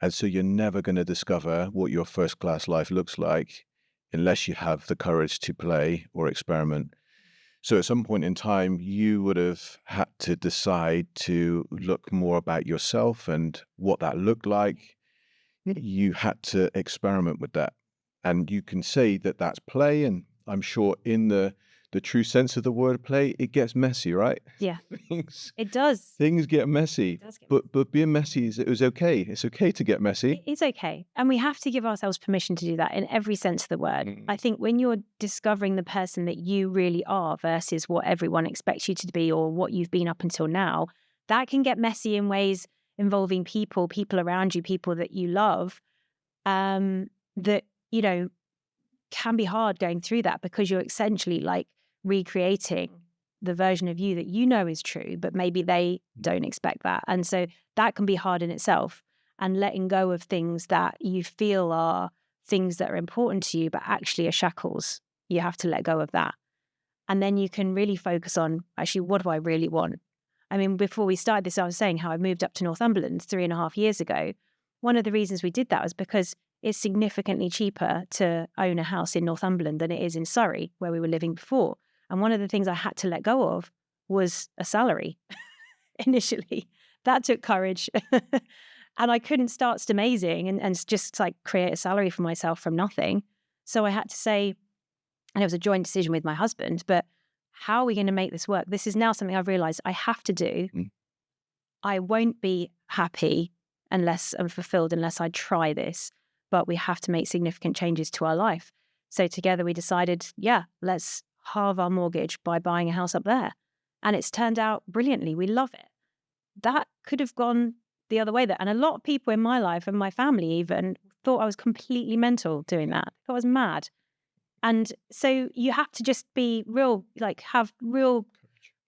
And so you're never going to discover what your first class life looks like unless you have the courage to play or experiment. So at some point in time, you would have had to decide to look more about yourself and what that looked like. You had to experiment with that. And you can say that that's play, and I'm sure in the true sense of the word play, it gets messy, right? Yeah, Things it does. things get messy, It does get but being messy is okay. It's okay to get messy. It's okay. And we have to give ourselves permission to do that in every sense of the word. I think when you're discovering the person that you really are versus what everyone expects you to be or what you've been up until now, that can get messy in ways involving people around you, people that you love, that, can be hard going through that because you're essentially like recreating the version of you that you know is true, but maybe they don't expect that. And so that can be hard in itself. And letting go of things that you feel are things that are important to you, but actually are shackles, you have to let go of that. And then you can really focus on actually, what do I really want? I mean, before we started this, I was saying how I moved up to Northumberland 3.5 years ago. One of the reasons we did that was because it's significantly cheaper to own a house in Northumberland than it is in Surrey, where we were living before. And one of the things I had to let go of was a salary initially. That took courage. And I couldn't start Stemazing and just like create a salary for myself from nothing. So I had to say, and it was a joint decision with my husband, but how are we going to make this work? This is now something I've realized I have to do. I won't be happy unless I'm fulfilled, unless I try this, but we have to make significant changes to our life. So together we decided, let's halve our mortgage by buying a house up there. And it's turned out brilliantly. We love it. That could have gone the other way there. And a lot of people in my life and my family even thought I was completely mental doing that. I thought I was mad. And so you have to just be real, like have real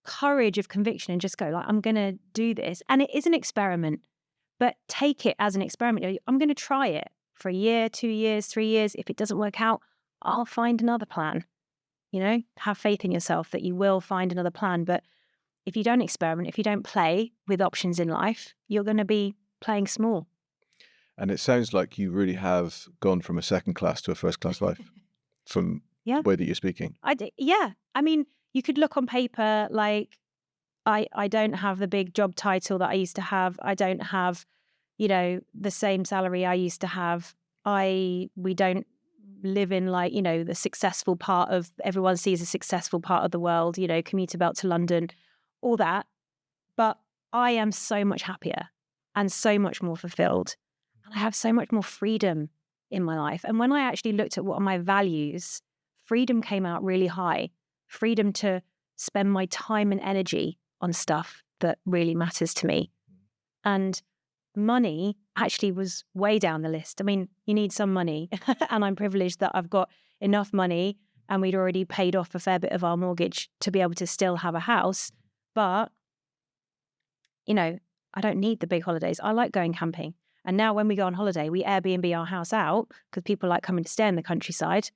courage of conviction and just go like, I'm going to do this. And it is an experiment, but take it as an experiment. I'm going to try it for a year, 2 years, 3 years. If it doesn't work out, I'll find another plan. Have faith in yourself that you will find another plan. But if you don't experiment, if you don't play with options in life, you're going to be playing small. And it sounds like you really have gone from a second class to a first class life from the way that you're speaking. Yeah. I mean, you could look on paper like I don't have the big job title that I used to have. I don't have, the same salary I used to have. We don't live in like, the successful part of, everyone sees a successful part of the world, commuter belt to London, all that. But I am so much happier and so much more fulfilled. And I have so much more freedom in my life. And when I actually looked at what are my values, freedom came out really high. Freedom to spend my time and energy on stuff that really matters to me. And money actually was way down the list. I mean, you need some money. And I'm privileged that I've got enough money and we'd already paid off a fair bit of our mortgage to be able to still have a house. But, I don't need the big holidays. I like going camping. And now when we go on holiday, we Airbnb our house out because people like coming to stay in the countryside.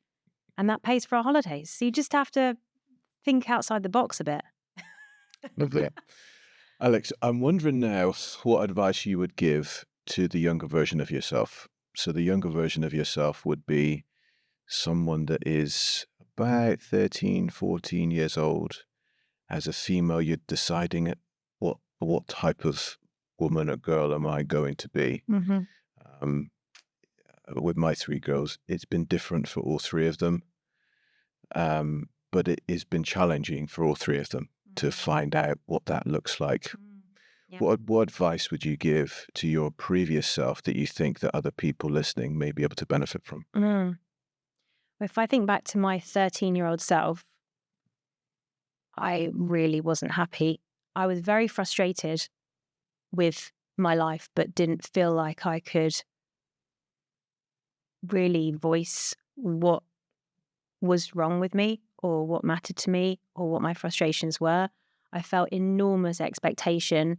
And that pays for our holidays. So you just have to think outside the box a bit. Lovely. Alex, I'm wondering now what advice you would give to the younger version of yourself. So the younger version of yourself would be someone that is about 13, 14 years old. As a female, you're deciding what type of woman or girl am I going to be. With my 3 girls, it's been different for all 3 of them. But it has been challenging for all 3 of them to find out what that looks like. Yeah. What advice would you give to your previous self that you think that other people listening may be able to benefit from? If I think back to my 13-year-old self, I really wasn't happy. I was very frustrated with my life, but didn't feel like I could really voice what was wrong with me or what mattered to me or what my frustrations were. I felt enormous expectation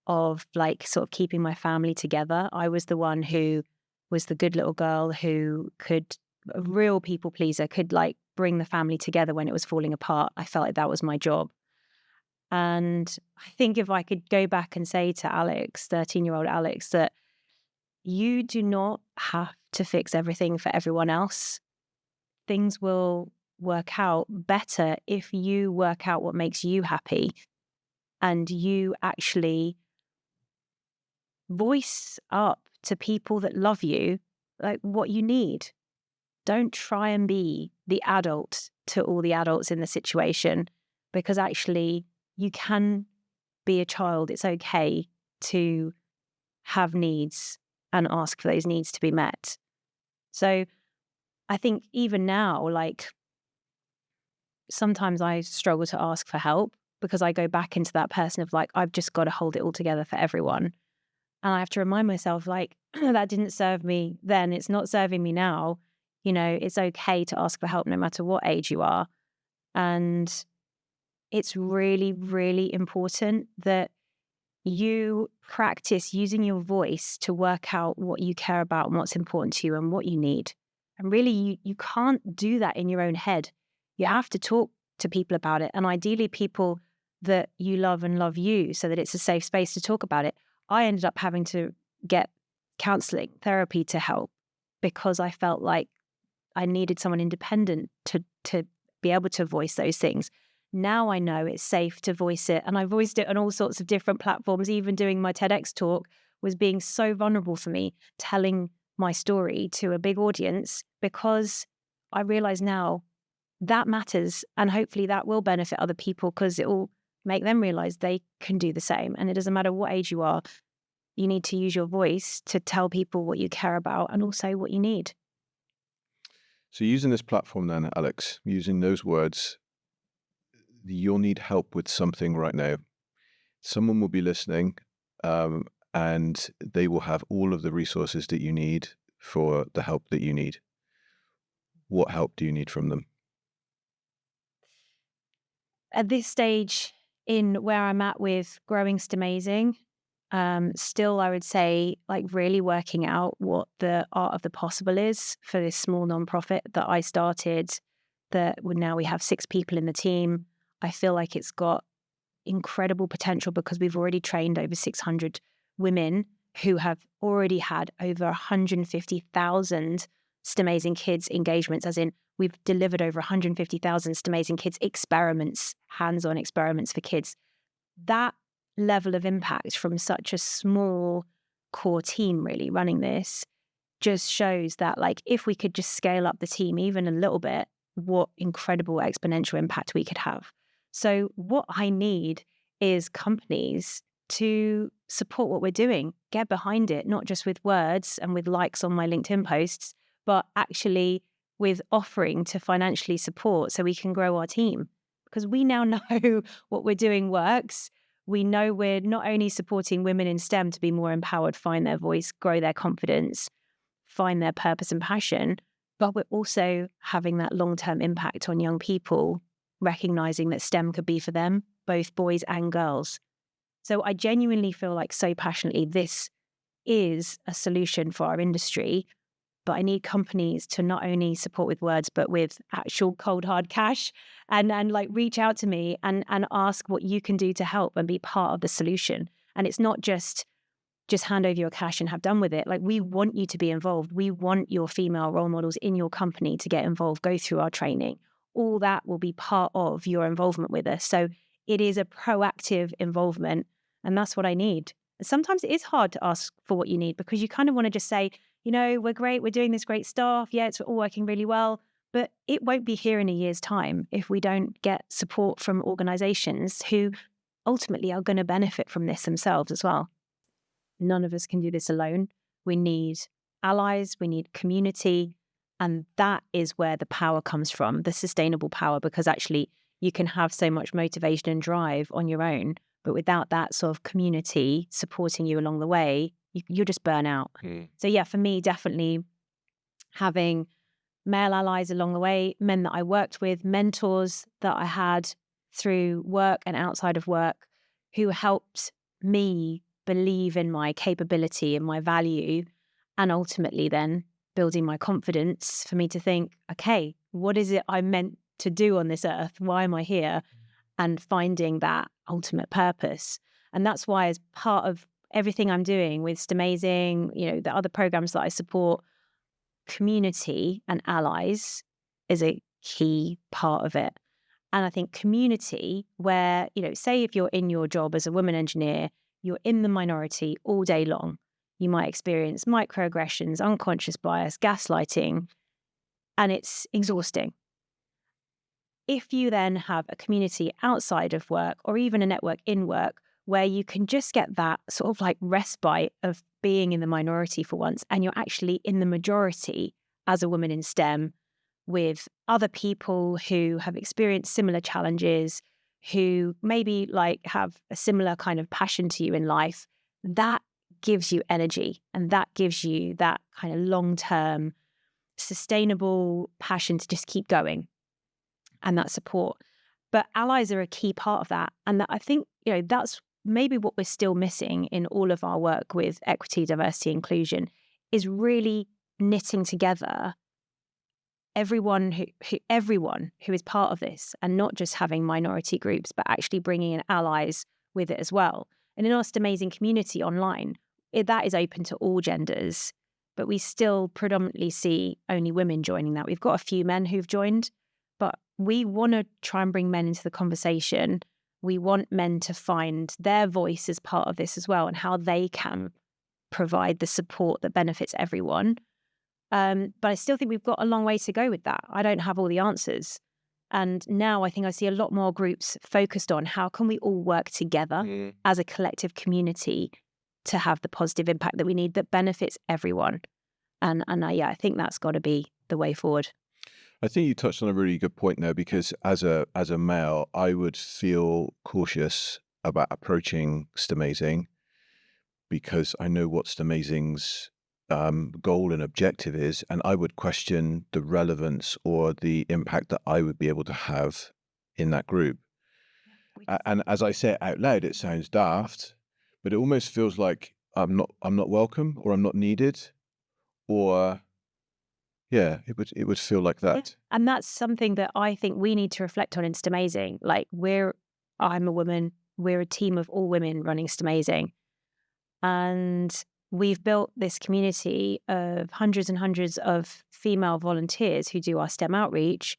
of like sort of keeping my family together. I was the one who was the good little girl who could, a real people pleaser, could like bring the family together when it was falling apart. I felt like that was my job. And I think if I could go back and say to Alex, 13-year-old Alex, that you do not have to fix everything for everyone else. Things will work out better if you work out what makes you happy and you actually voice up to people that love you like what you need. don't try and be the adult to all the adults in the situation, because actually you can be a child. It's okay to have needs and ask for those needs to be met. So I think even now, like, sometimes I struggle to ask for help because I go back into that person of like, I've just got to hold it all together for everyone. And I have to remind myself, like, that didn't serve me then. It's not serving me now. You know, it's okay to ask for help no matter what age you are. And it's really, really important that you practice using your voice to work out what you care about and what's important to you and what you need. And really, you can't do that in your own head. You have to talk to people about it. And ideally, people that you love and love you, so that it's a safe space to talk about it. I ended up having to get counseling, therapy to help, because I felt like I needed someone independent to be able to voice those things. Now I know it's safe to voice it. And I voiced it on all sorts of different platforms. Even doing my TEDx talk was being so vulnerable for me, telling my story to a big audience, because I realize now that matters. And hopefully that will benefit other people, because it will make them realize they can do the same. And it doesn't matter what age you are, you need to use your voice to tell people what you care about and also what you need. So using this platform then, Alex, using those words, you'll need help with something right now. Someone will be listening, and they will have all of the resources that you need for the help that you need. What help do you need from them? At this stage in where I'm at with growing Stemazing, still I would say, like, really working out what the art of the possible is for this small nonprofit that I started, that now we have 6 people in the team. I feel like it's got incredible potential because we've already trained over 600 women who have already had over 150,000 Stemazing Kids engagements, as in we've delivered over 150,000 Stemazing Kids experiments, hands-on experiments for kids. That level of impact from such a small core team really running this just shows that, like, if we could just scale up the team even a little bit, what incredible exponential impact we could have. So what I need is companies to support what we're doing, get behind it, not just with words and with likes on my LinkedIn posts, but actually with offering to financially support so we can grow our team. Because we now know what we're doing works. We know we're not only supporting women in STEM to be more empowered, find their voice, grow their confidence, find their purpose and passion, but we're also having that long-term impact on young people, recognizing that STEM could be for them, both boys and girls. So I genuinely feel like, so passionately, this is a solution for our industry, but I need companies to not only support with words, but with actual cold, hard cash, and like reach out to me and ask what you can do to help and be part of the solution. And it's not just hand over your cash and have done with it. Like, we want you to be involved. We want your female role models in your company to get involved, go through our training. All that will be part of your involvement with us. So it is a proactive involvement, and that's what I need. Sometimes it is hard to ask for what you need, because you kind of want to just say, you know, we're great, we're doing this great stuff, yeah, it's all working really well, but it won't be here in a year's time if we don't get support from organizations who ultimately are going to benefit from this themselves as well. None of us can do this alone. We need allies, we need community, and that is where the power comes from, the sustainable power, because actually you can have so much motivation and drive on your own, but without that sort of community supporting you along the way, you'll just burn out. So yeah, for me, definitely having male allies along the way, men that I worked with, mentors that I had through work and outside of work, who helped me believe in my capability and my value, and ultimately then building my confidence for me to think, okay, what is it I'm meant to do on this earth? Why am I here? And finding that ultimate purpose. And that's why, as part of everything I'm doing with Stemazing, you know, the other programs that I support, community and allies is a key part of it. And I think community where, you know, say if you're in your job as a woman engineer, you're in the minority all day long. You might experience microaggressions, unconscious bias, gaslighting. and it's exhausting. If you then have a community outside of work or even a network in work where you can just get that sort of like respite of being in the minority for once, and you're actually in the majority as a woman in STEM with other people who have experienced similar challenges, who maybe like have a similar kind of passion to you in life, that gives you energy and that gives you that kind of long-term sustainable passion to just keep going and that support. But allies are a key part of that. And that, I think, that's maybe what we're still missing in all of our work with equity, diversity, inclusion, is really knitting together everyone who is part of this, and not just having minority groups, but actually bringing in allies with it as well. And in our Stemazing community online, that is open to all genders, but we still predominantly see only women joining that. We've got a few men who've joined, but we want to try and bring men into the conversation. We want men to find their voice as part of this as well, and how they can provide the support that benefits everyone. But I still think we've got a long way to go with that. I don't have all the answers. And now I think I see a lot more groups focused on how can we all work together as a collective community to have the positive impact that we need that benefits everyone. And I think that's got to be the way forward. I think you touched on a really good point there, because as a male, I would feel cautious about approaching Stemazing, because I know what Stemazing's goal and objective is, and I would question the relevance or the impact that I would be able to have in that group. And as I say it out loud, it sounds daft, but it almost feels like I'm not welcome, or I'm not needed, or it would feel like that. Yeah. And that's something that I think we need to reflect on in Stemazing. Like I'm a woman, we're a team of all women running Stemazing. And we've built this community of hundreds and hundreds of female volunteers who do our STEM outreach.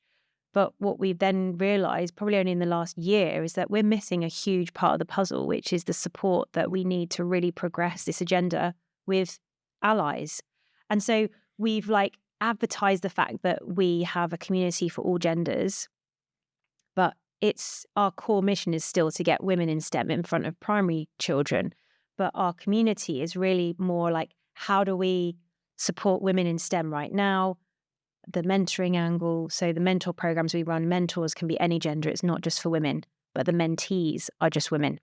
But what we've then realized, probably only in the last year, is that we're missing a huge part of the puzzle, which is the support that we need to really progress this agenda with allies. And so we've advertised the fact that we have a community for all genders, but our core mission is still to get women in STEM in front of primary children. But our community is really more like, how do we support women in STEM right now? The mentoring angle. So the mentor programs we run, mentors can be any gender. It's not just for women, but the mentees are just women.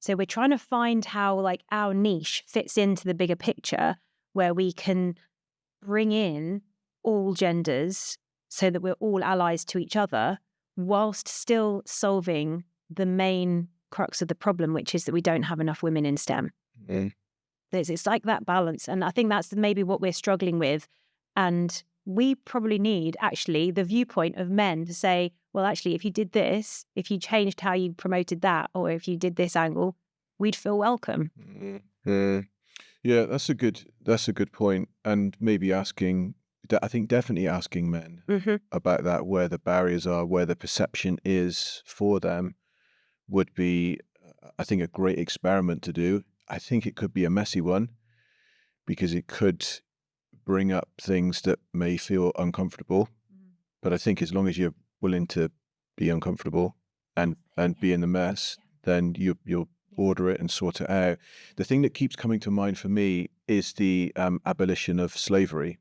So we're trying to find how our niche fits into the bigger picture, where we can bring in all genders so that we're all allies to each other, whilst still solving the main crux of the problem, which is that we don't have enough women in STEM. It's like that balance. And I think that's maybe what we're struggling with. And we probably need actually the viewpoint of men to say, well, actually, if you did this, if you changed how you promoted that, or if you did this angle, we'd feel welcome. Yeah, that's a good point. And maybe I think definitely asking men about that, where the barriers are, where the perception is for them, would be, I think, a great experiment to do. I think it could be a messy one, because it could bring up things that may feel uncomfortable. But I think as long as you're willing to be uncomfortable and be in the mess, then you'll order it and sort it out. The thing that keeps coming to mind for me is the abolition of slavery.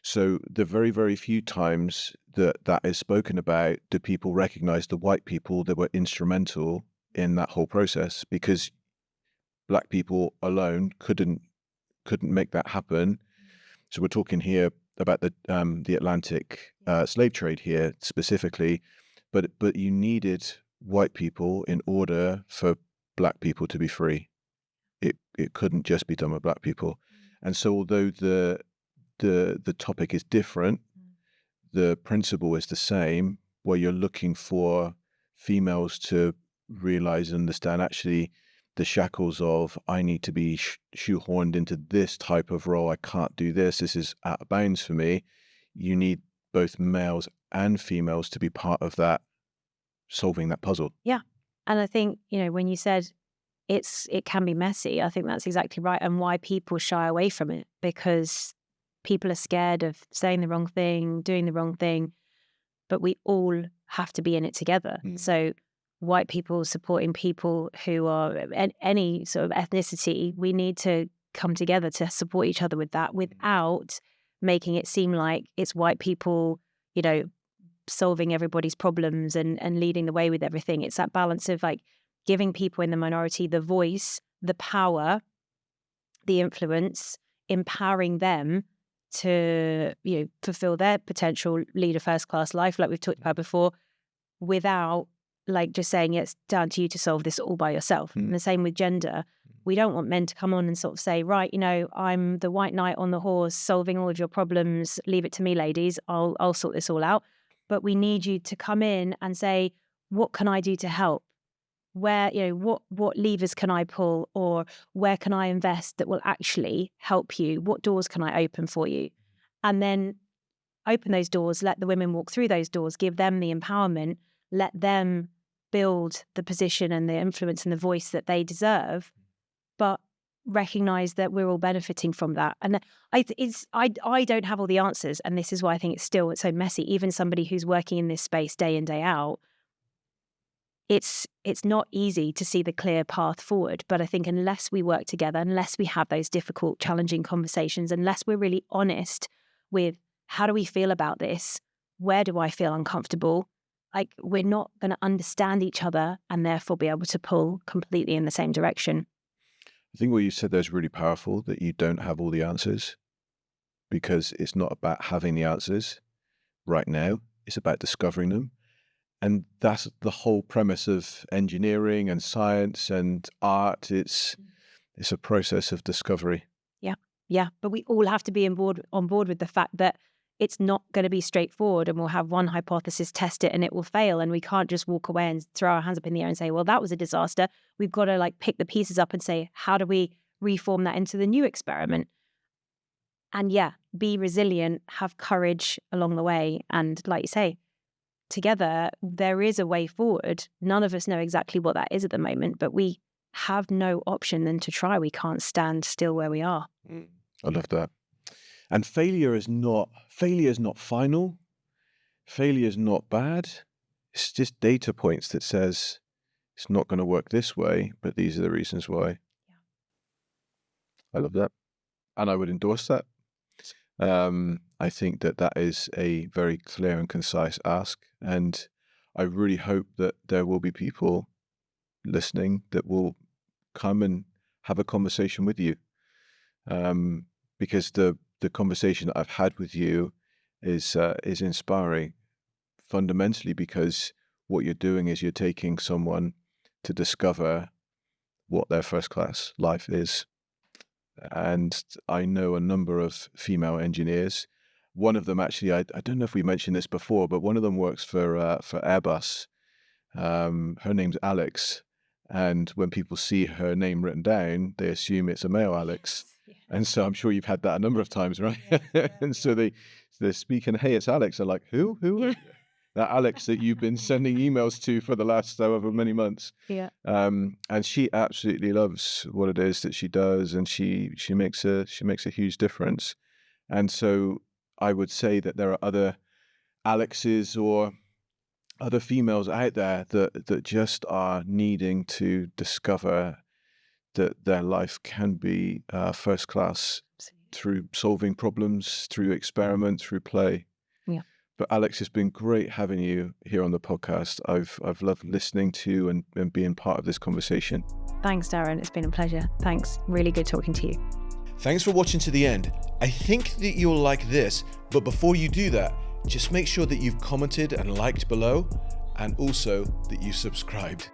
So the very, very few times that is spoken about, do people recognize the white people that were instrumental in that whole process, because black people alone couldn't make that happen. So we're talking here about the Atlantic slave trade here specifically, but you needed white people in order for black people to be free. It couldn't just be done with black people. And so although the topic is different, the principle is the same, where you're looking for females to realize and understand, actually, the shackles of, I need to be shoehorned into this type of role. I can't do this. This is out of bounds for me. You need both males and females to be part of that, solving that puzzle. Yeah. And I think, when you said it can be messy, I think that's exactly right. And why people shy away from it, because people are scared of saying the wrong thing, doing the wrong thing, but we all have to be in it together. So white people supporting people who are any sort of ethnicity, we need to come together to support each other with that without making it seem like it's white people, solving everybody's problems and leading the way with everything. It's that balance of like giving people in the minority the voice, the power, the influence, empowering them to, fulfill their potential, lead a first-class life like we've talked about before, without like just saying it's down to you to solve this all by yourself. And the same with gender. We don't want men to come on and sort of say, right, I'm the white knight on the horse solving all of your problems. Leave it to me, ladies. I'll sort this all out. But we need you to come in and say, what can I do to help? Where, what levers can I pull, or where can I invest that will actually help you? What doors can I open for you? And then open those doors, let the women walk through those doors, give them the empowerment, let them build the position and the influence and the voice that they deserve, but recognize that we're all benefiting from that. And I don't have all the answers, and this is why I think it's so messy. Even somebody who's working in this space day in, day out, it's not easy to see the clear path forward. But I think unless we work together, unless we have those difficult, challenging conversations, unless we're really honest with how do we feel about this, where do I feel uncomfortable, like we're not going to understand each other and therefore be able to pull completely in the same direction. I think what you said there is really powerful, that you don't have all the answers, because it's not about having the answers right now. It's about discovering them. And that's the whole premise of engineering and science and art. It's a process of discovery. Yeah. But we all have to be on board with the fact that it's not going to be straightforward, and we'll have one hypothesis, test it, and it will fail. And we can't just walk away and throw our hands up in the air and say, well, that was a disaster. We've got to like pick the pieces up and say, how do we reform that into the new experiment? And be resilient, have courage along the way. And like you say, together, there is a way forward. None of us know exactly what that is at the moment, but we have no option than to try. We can't stand still where we are. I love that. And failure is not final. Failure is not bad. It's just data points that says it's not going to work this way, but these are the reasons why. I love that. And I would endorse that. I think that is a very clear and concise ask. And I really hope that there will be people listening that will come and have a conversation with you. Because the conversation that I've had with you is inspiring, fundamentally because what you're doing is you're taking someone to discover what their first class life is. And I know a number of female engineers. One of them actually, I don't know if we mentioned this before, but one of them works for Airbus. Her name's Alex. And when people see her name written down, they assume it's a male Alex. And so I'm sure you've had that a number of times, right? And so they're speaking, hey, it's Alex. They're like, who? Yeah. That Alex that you've been sending emails to for the last however many months. Yeah. And she absolutely loves what it is that she does, and she makes a huge difference. And so I would say that there are other Alexes or other females out there that just are needing to discover that their life can be first class. Absolutely. Through solving problems, through experiment, through play. Yeah. But Alex, it's been great having you here on the podcast. I've loved listening to and being part of this conversation. Thanks, Darren. It's been a pleasure. Thanks. Really good talking to you. Thanks for watching to the end. I think that you'll like this, but before you do that, just make sure that you've commented and liked below, and also that you subscribed.